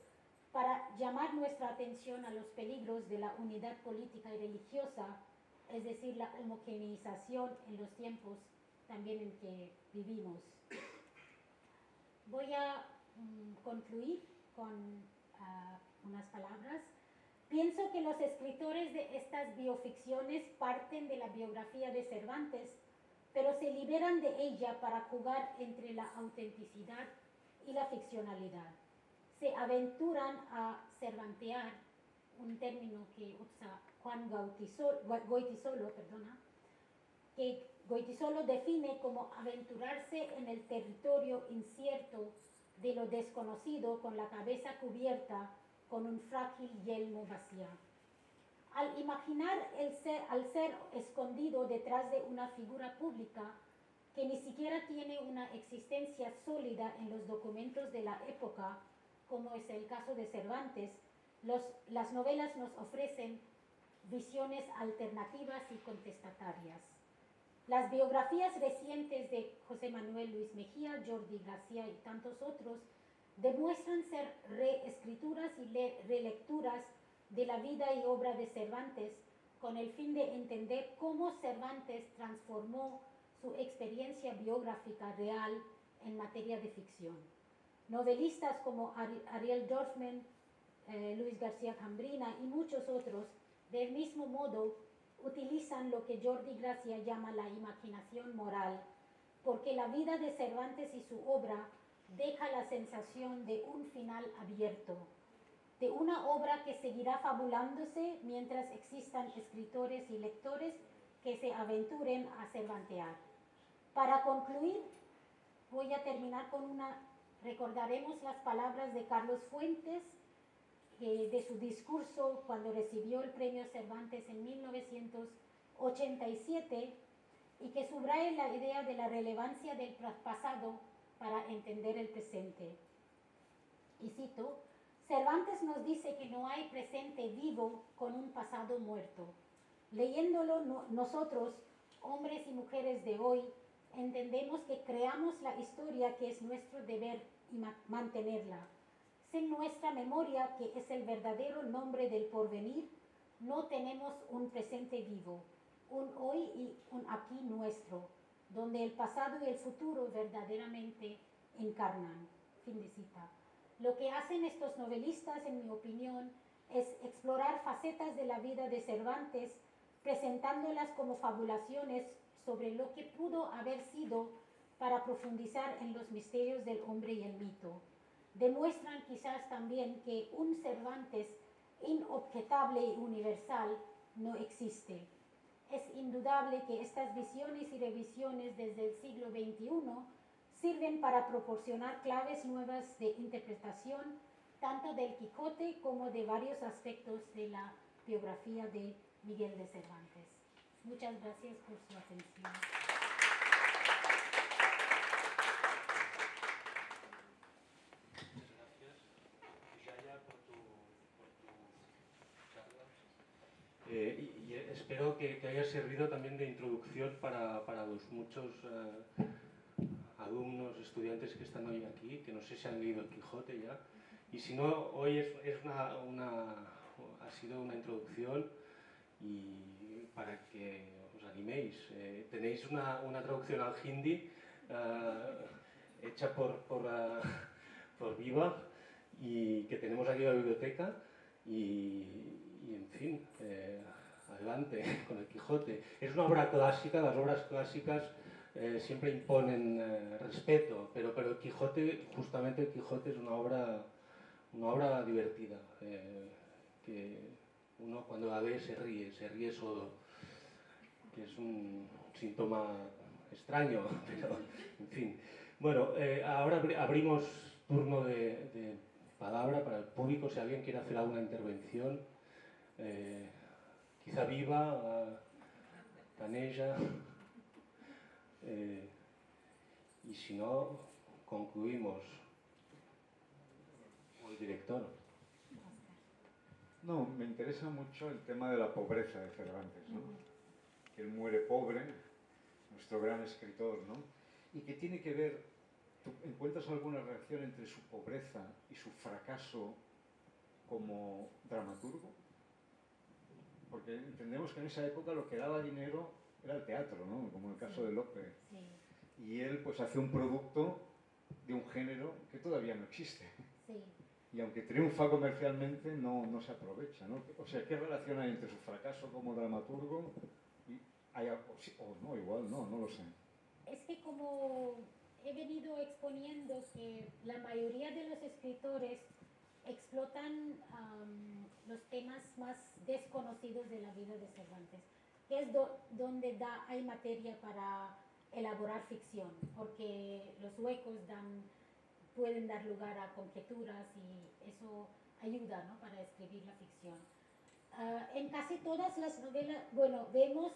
para llamar nuestra atención a los peligros de la unidad política y religiosa, es decir, la homogeneización en los tiempos también en que vivimos. Voy a concluir con unas palabras. Pienso que los escritores de estas bioficciones parten de la biografía de Cervantes, pero se liberan de ella para jugar entre la autenticidad y la ficcionalidad. Se aventuran a cervantear, un término que usa Juan Goytisolo, que Goytisolo define como aventurarse en el territorio incierto de lo desconocido con la cabeza cubierta con un frágil yelmo vacío. Al imaginar al ser escondido detrás de una figura pública que ni siquiera tiene una existencia sólida en los documentos de la época, como es el caso de Cervantes, las novelas nos ofrecen visiones alternativas y contestatarias. Las biografías recientes de José Manuel Luis Mejía, Jordi García y tantos otros demuestran ser reescrituras y relecturas de la vida y obra de Cervantes con el fin de entender cómo Cervantes transformó su experiencia biográfica real en materia de ficción. Novelistas como Ariel Dorfman, Luis García Cambrina y muchos otros, del mismo modo, utilizan lo que Jordi Gracia llama la imaginación moral, porque la vida de Cervantes y su obra deja la sensación de un final abierto, de una obra que seguirá fabulándose mientras existan escritores y lectores que se aventuren a cervantear. Para concluir, voy a terminar con recordaremos las palabras de Carlos Fuentes, de su discurso cuando recibió el premio Cervantes en 1987, y que subraya la idea de la relevancia del pasado para entender el presente. Y cito: Cervantes nos dice que no hay presente vivo con un pasado muerto. Leyéndolo, nosotros, hombres y mujeres de hoy, entendemos que creamos la historia que es nuestro deber y mantenerla. Sin nuestra memoria, que es el verdadero nombre del porvenir, no tenemos un presente vivo, un hoy y un aquí nuestro, donde el pasado y el futuro verdaderamente encarnan. Fin de cita. Lo que hacen estos novelistas, en mi opinión, es explorar facetas de la vida de Cervantes, presentándolas como fabulaciones sobre lo que pudo haber sido para profundizar en los misterios del hombre y el mito. Demuestran quizás también que un Cervantes inobjetable y universal no existe. Es indudable que estas visiones y revisiones desde el siglo XXI sirven para proporcionar claves nuevas de interpretación tanto del Quijote como de varios aspectos de la biografía de Miguel de Cervantes. Muchas gracias por su atención. Y espero que haya servido también de introducción para los muchos alumnos, estudiantes que están hoy aquí, que no sé si han leído el Quijote ya, y si no, hoy ha sido una introducción y para que os animéis. Tenéis una traducción al hindi hecha por Viva, y que tenemos aquí en la biblioteca, y en fin, adelante con el Quijote. Es una obra clásica, las obras clásicas siempre imponen respeto, pero el Quijote, justamente el Quijote es una obra divertida, que uno cuando la ve se ríe solo, que es un síntoma extraño, pero en fin. Bueno, ahora abrimos turno de palabra para el público, si alguien quiere hacer alguna intervención, quizá viva, Canella, y si no, concluimos. O el director. No, me interesa mucho el tema de la pobreza de Cervantes, ¿no? Que él muere pobre, nuestro gran escritor, ¿no? Y que tiene que ver, ¿tú encuentras alguna relación entre su pobreza y su fracaso como dramaturgo? Porque entendemos que en esa época lo que daba dinero era el teatro, ¿no? Como en el caso de Lope. Sí. Y él pues hace un producto de un género que todavía no existe. Sí. Y aunque triunfa comercialmente, no se aprovecha, ¿no? O sea, ¿qué relación hay entre su fracaso como dramaturgo y hay algo, sí, o no, igual no lo sé. Es que como he venido exponiendo que la mayoría de los escritores explotan los temas más desconocidos de la vida de Cervantes, que es donde hay materia para elaborar ficción, porque los huecos pueden dar lugar a conjeturas y eso ayuda, ¿no?, para escribir la ficción. En casi todas las novelas, bueno, vemos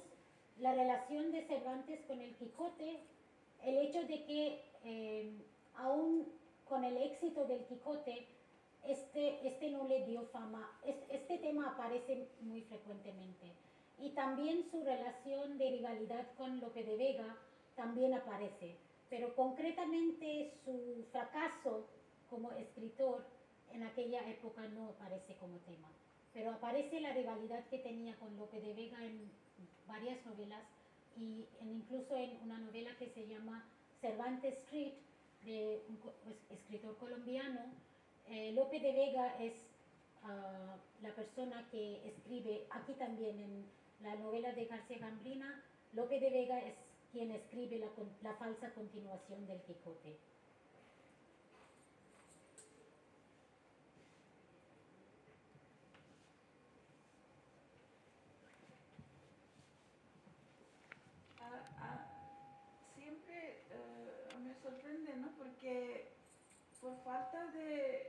la relación de Cervantes con el Quijote, el hecho de que aún con el éxito del Quijote, este no le dio fama, este tema aparece muy frecuentemente. Y también su relación de rivalidad con Lope de Vega también aparece, pero concretamente su fracaso como escritor en aquella época no aparece como tema. Pero aparece la rivalidad que tenía con Lope de Vega en varias novelas y incluso en una novela que se llama Cervantes Street, de un escritor colombiano. Lope de Vega es la persona que escribe, aquí también en la novela de García Gambrina, Lope de Vega es quien escribe la falsa continuación del Quijote. Siempre me sorprende, ¿no? Porque por falta de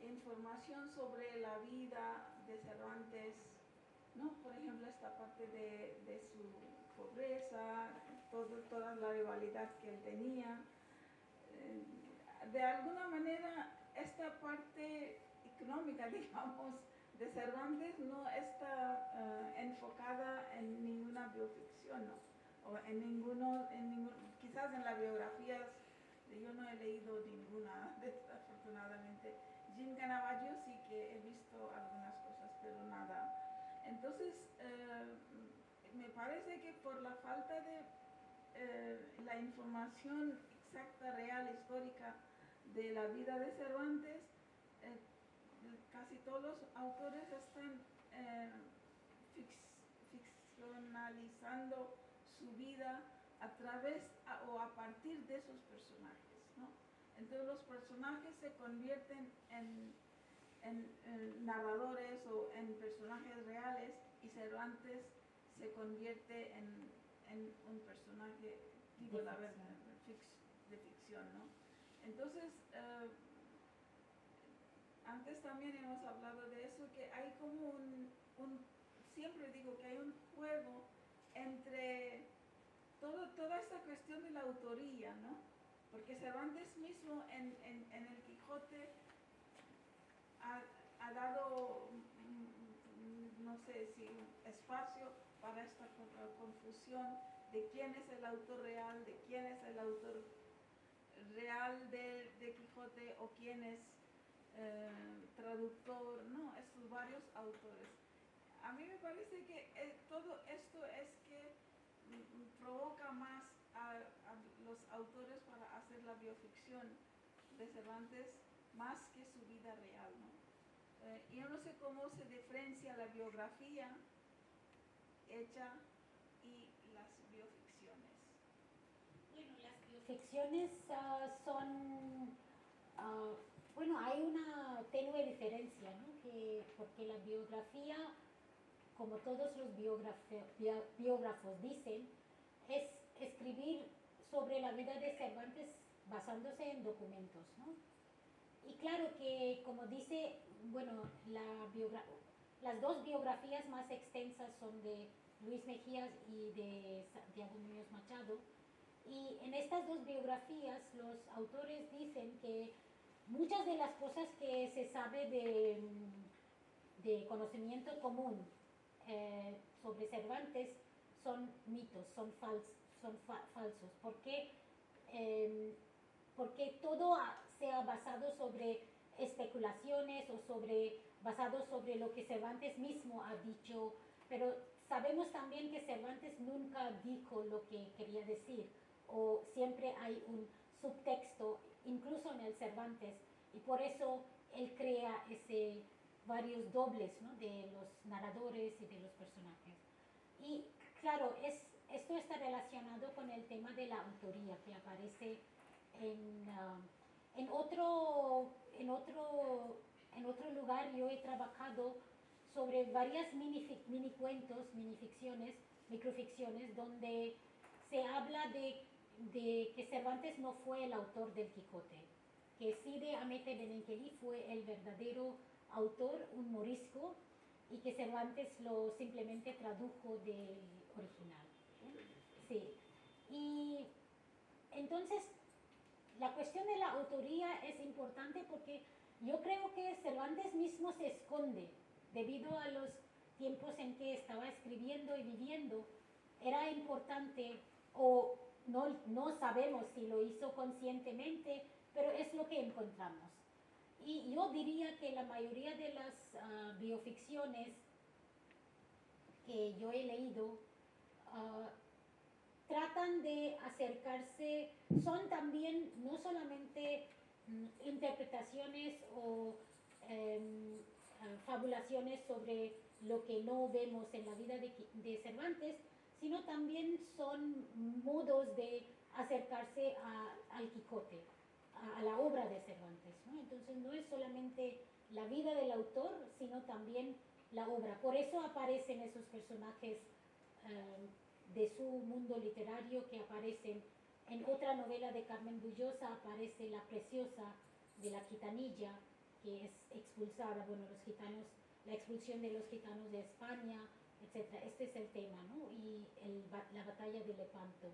información sobre la vida de Cervantes, ¿no? Por ejemplo, esta parte de su pobreza, toda la rivalidad que él tenía. De alguna manera, esta parte económica, digamos, de Cervantes no está enfocada en ninguna bioficción, ¿no? O quizás en las biografías, yo no he leído ninguna, desafortunadamente. Jim Canavaggio sí que he visto algunas cosas, pero nada. Entonces, me parece que por la falta de la información exacta, real, histórica de la vida de Cervantes, casi todos los autores están ficcionalizando su vida a través o a partir de sus personajes, ¿no? Entonces los personajes se convierten en narradores o en personajes reales y Cervantes se convierte en un personaje, digo la verdad, de ficción, ¿no? Entonces, antes también hemos hablado de eso, que hay como siempre digo que hay un juego entre toda esta cuestión de la autoría, ¿no? Porque Cervantes mismo en el Quijote ha dado, no sé si espacio para esta confusión de quién es el autor real, de quién es el autor real de Quijote o quién es traductor, ¿no? Estos varios autores. A mí me parece que todo esto es que provoca más a los autores para hacer la bioficción de Cervantes más que su vida real, ¿no? yo no sé cómo se diferencia la biografía hecha y las bioficciones. Bueno, las bioficciones son, bueno, hay una tenue diferencia, ¿no? Porque la biografía, como todos los biógrafos dicen, es escribir sobre la vida de Cervantes basándose en documentos, ¿no? Y claro que, como dice, bueno, las dos biografías más extensas son de Luis Mejías y de Santiago Muñoz Machado. Y en estas dos biografías los autores dicen que muchas de las cosas que se sabe de conocimiento común sobre Cervantes son mitos, son falsos. Porque todo se ha basado sobre especulaciones o basado sobre lo que Cervantes mismo ha dicho, pero sabemos también que Cervantes nunca dijo lo que quería decir, o siempre hay un subtexto, incluso en el Cervantes, y por eso él crea varios dobles, ¿no? De los narradores y de los personajes. Y claro, esto está relacionado con el tema de la autoría que aparece en otro lugar. Yo he trabajado sobre varias minicuentos, minificciones, microficciones, donde se habla de que Cervantes no fue el autor del Quijote, que Cide Hamete Benengeli fue el verdadero autor, un morisco, y que Cervantes lo simplemente tradujo del original. Sí. Y entonces la cuestión de la autoría es importante porque yo creo que Cervantes mismo se esconde debido a los tiempos en que estaba escribiendo y viviendo. Era importante, o no sabemos si lo hizo conscientemente, pero es lo que encontramos. Y yo diría que la mayoría de las bioficciones que yo he leído tratan de acercarse, son también no solamente interpretaciones o fabulaciones sobre lo que no vemos en la vida de Cervantes, sino también son modos de acercarse al Quijote, a la obra de Cervantes, ¿no? Entonces no es solamente la vida del autor, sino también la obra. Por eso aparecen esos personajes de su mundo literario que aparecen en otra novela de Carmen Bullosa. Aparece la Preciosa de la Gitanilla, que es expulsada, bueno, los gitanos, la expulsión de los gitanos de España, etc. Este es el tema, ¿no? Y la batalla de Lepanto.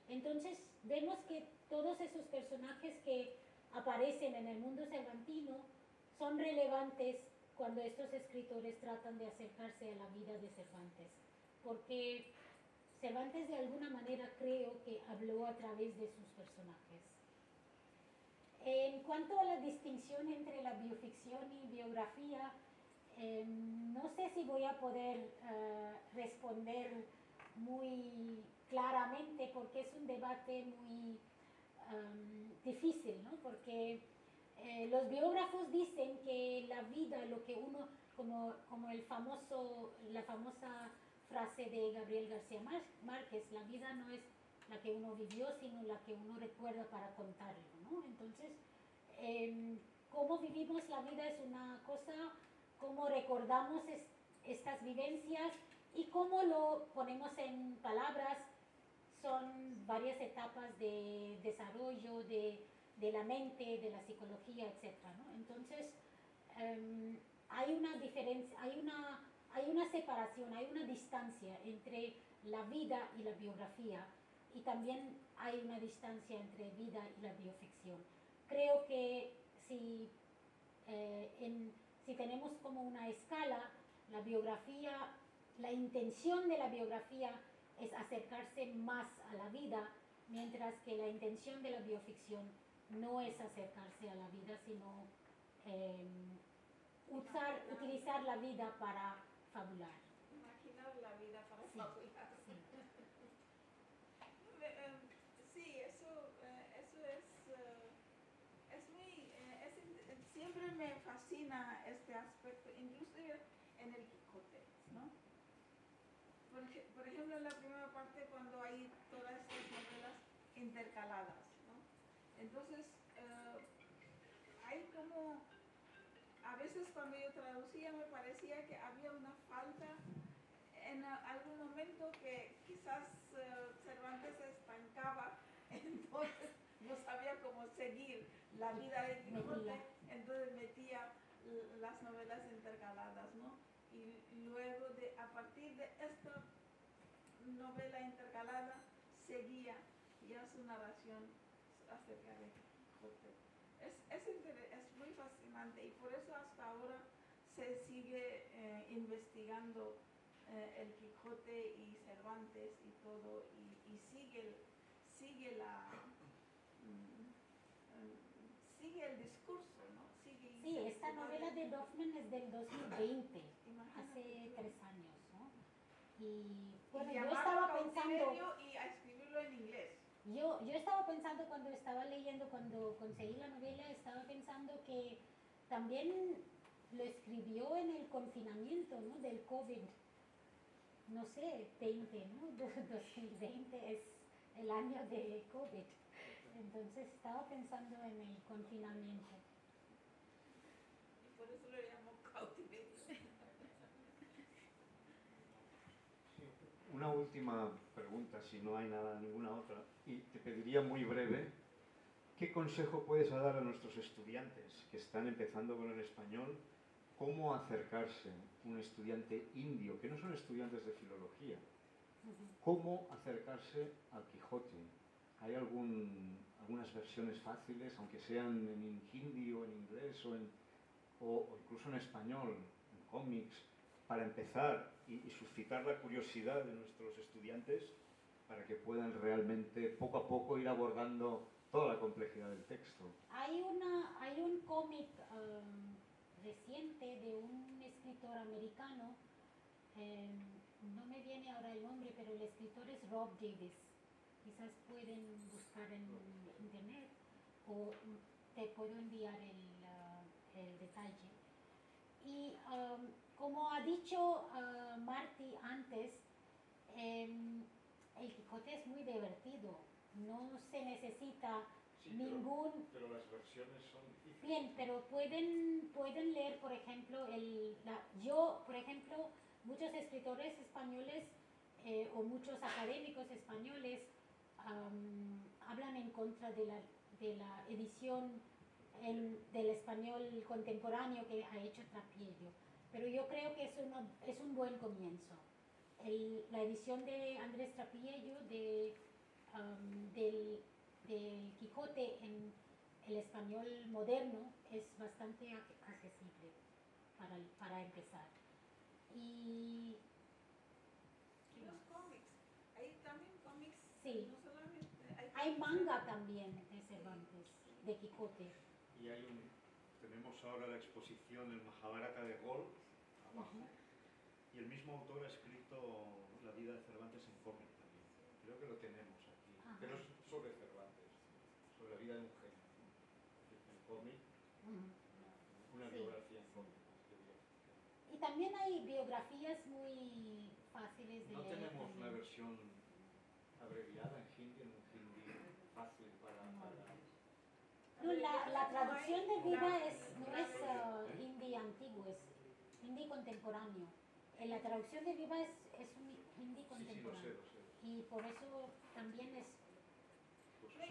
Entonces vemos que todos esos personajes que aparecen en el mundo cervantino son relevantes cuando estos escritores tratan de acercarse a la vida de Cervantes, porque Cervantes de alguna manera creo que habló a través de sus personajes. En cuanto a la distinción entre la bioficción y biografía, no sé si voy a poder responder muy claramente, porque es un debate muy difícil, ¿no? Porque los biógrafos dicen que la vida, lo que uno, como la famosa frase de Gabriel García Márquez, la vida no es la que uno vivió, sino la que uno recuerda para contarlo, ¿no? Entonces, cómo vivimos la vida es una cosa, cómo recordamos estas vivencias y cómo lo ponemos en palabras son varias etapas de desarrollo de la mente, de la psicología, etc., ¿no? Entonces, hay una diferencia, hay una separación, hay una distancia entre la vida y la biografía, y también hay una distancia entre vida y la bioficción. Creo que si tenemos como una escala, la biografía, la intención de la biografía es acercarse más a la vida, mientras que la intención de la bioficción no es acercarse a la vida, sino utilizar la vida para fabular. Imaginar la vida para fabular. Sí, eso es muy... siempre me fascina este aspecto, inclusive en el Quijote, ¿no? Por ejemplo, en la primera parte, cuando hay todas estas novelas intercaladas, ¿no? Entonces, hay como, a veces cuando yo traducía me parecía que había una falta en algún momento que quizás Cervantes se estancaba, entonces no sabía cómo seguir la vida de Quijote, entonces metía las novelas intercaladas, ¿no? Y luego, a partir de esta novela intercalada, seguía ya su narración acerca de Quijote. Es muy fascinante y por eso hasta ahora se sigue investigando el Quijote y Cervantes y todo, y sigue el discurso, ¿no? Sí, esta novela de Dorfman es del 2020, hace 3 años, ¿no? Y bueno, yo estaba pensando... Y a escribirlo en inglés. Yo estaba pensando cuando estaba leyendo, cuando conseguí la novela, estaba pensando que también lo escribió en el confinamiento, ¿no? Del COVID. No sé, 20, ¿no? 2020 es el año de COVID. Entonces estaba pensando en el confinamiento. Y por eso lo llamo cautiverio. Una última pregunta, si no hay ninguna otra, y te pediría muy breve, ¿qué consejo puedes dar a nuestros estudiantes que están empezando con el español? ¿Cómo acercarse un estudiante indio, que no son estudiantes de filología? ¿Cómo acercarse al Quijote? ¿Hay algunas versiones fáciles, aunque sean en hindi o en inglés o incluso en español, en cómics, para empezar y suscitar la curiosidad de nuestros estudiantes para que puedan realmente poco a poco ir abordando toda la complejidad del texto? Hay un cómic reciente de un escritor americano, no me viene ahora el nombre, pero el escritor es Rob Davis. Quizás pueden buscar en internet o te puedo enviar el detalle. Y como ha dicho Marty antes, el Quijote es muy divertido, no se necesita ningún... Pero las versiones son difíciles. Bien, pero pueden leer, por ejemplo, por ejemplo, muchos escritores españoles o muchos académicos españoles hablan en contra de la edición del español contemporáneo que ha hecho Trapiello, pero yo creo que es un buen comienzo. La edición de Andrés Trapiello del Quijote en el español moderno es bastante accesible para empezar. Y los cómics, hay también cómics, sí, no solamente... hay manga también de Cervantes, de Quijote. Y tenemos ahora la exposición El Mahabharata de Gol, abajo, y el mismo autor ha escrito La vida de Cervantes en cómic también. Creo que lo tenemos aquí, pero es sobre Cervantes, sobre la vida de un genio. En cómic, una biografía en cómic. Y también hay biografías muy fáciles de ¿No leer. tenemos una versión abreviada en hindi, en un hindi fácil para... No, la traducción de Viva no es hindi antiguo, es hindi contemporáneo. La traducción de Viva es un hindi contemporáneo. Sí, lo sé. Y por eso también es...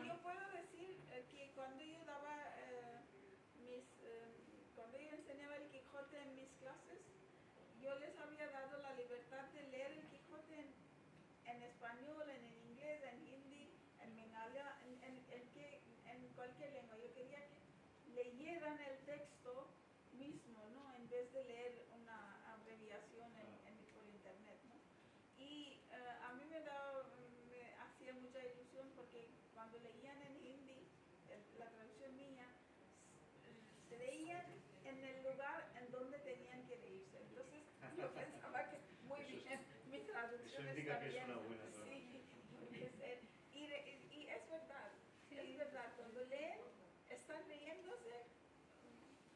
Yo puedo decir que cuando yo daba cuando yo enseñaba el Quijote en mis clases, yo les había dado la libertad de leer el Quijote en español, en inglés, en hindi, en bengala, en cualquier lengua. Yo quería que leyeran el texto mismo, ¿no? En vez de leer una abreviación por internet, ¿no? Y a mí me hacía mucha ilusión porque cuando leían en hindi, la traducción mía, se leían en el lugar en donde tenían que leerse. Entonces yo pensaba que muy bien, mi traducción eso indica está que bien. es una buena traducción. Sí, y es verdad, es verdad, cuando leen, están leyéndose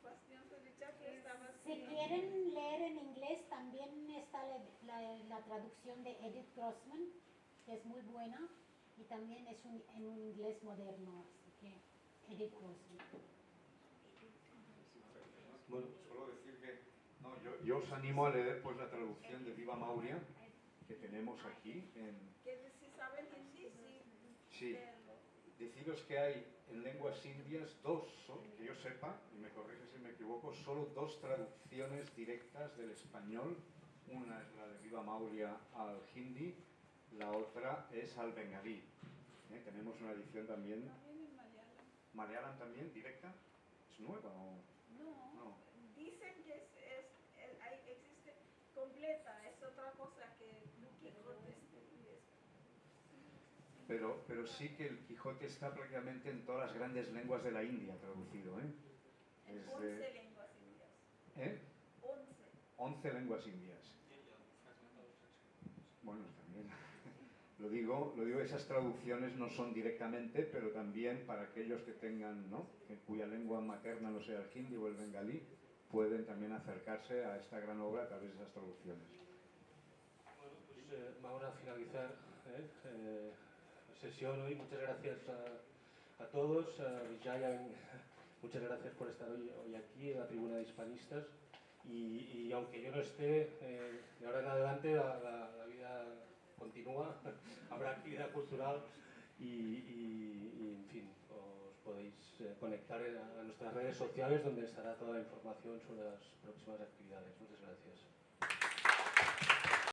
cuestión escuchar que estabas... Si quieren leer en inglés, también está la traducción de Edith Grossman, que es muy buena, y también es en un inglés moderno, así que Edith Grossman. Bueno, solo decir que yo os animo a leer pues la traducción de Viva Mauria que tenemos aquí. Que si saben hindi, Sí, leerlo. deciros que hay en lenguas indias que yo sepa, y me corrige si me equivoco, solo dos traducciones directas del español. Una es la de Viva Mauria al hindi, la otra es al bengalí. Tenemos una edición también. También en Malayalam. ¿Malayalam también, directa? ¿Es nueva o...? No, dicen que existe completa, es otra cosa que Quijote Pero sí que el Quijote está prácticamente en todas las grandes lenguas de la India traducido, ¿eh? en 11 lenguas indias. ¿Eh? 11 lenguas indias. Bueno, también. Lo digo, esas traducciones no son directamente, pero también para aquellos que tengan, ¿no?, cuya lengua materna no sea el hindi o el bengalí, pueden también acercarse a esta gran obra a través de esas traducciones. Bueno, pues vamos a finalizar la sesión hoy. Muchas gracias a todos. A Vijaya, muchas gracias por estar hoy aquí en la tribuna de hispanistas. Y aunque yo no esté, de ahora en adelante la vida continúa, habrá actividad cultural y en fin, os podéis conectar a nuestras redes sociales donde estará toda la información sobre las próximas actividades. Muchas gracias.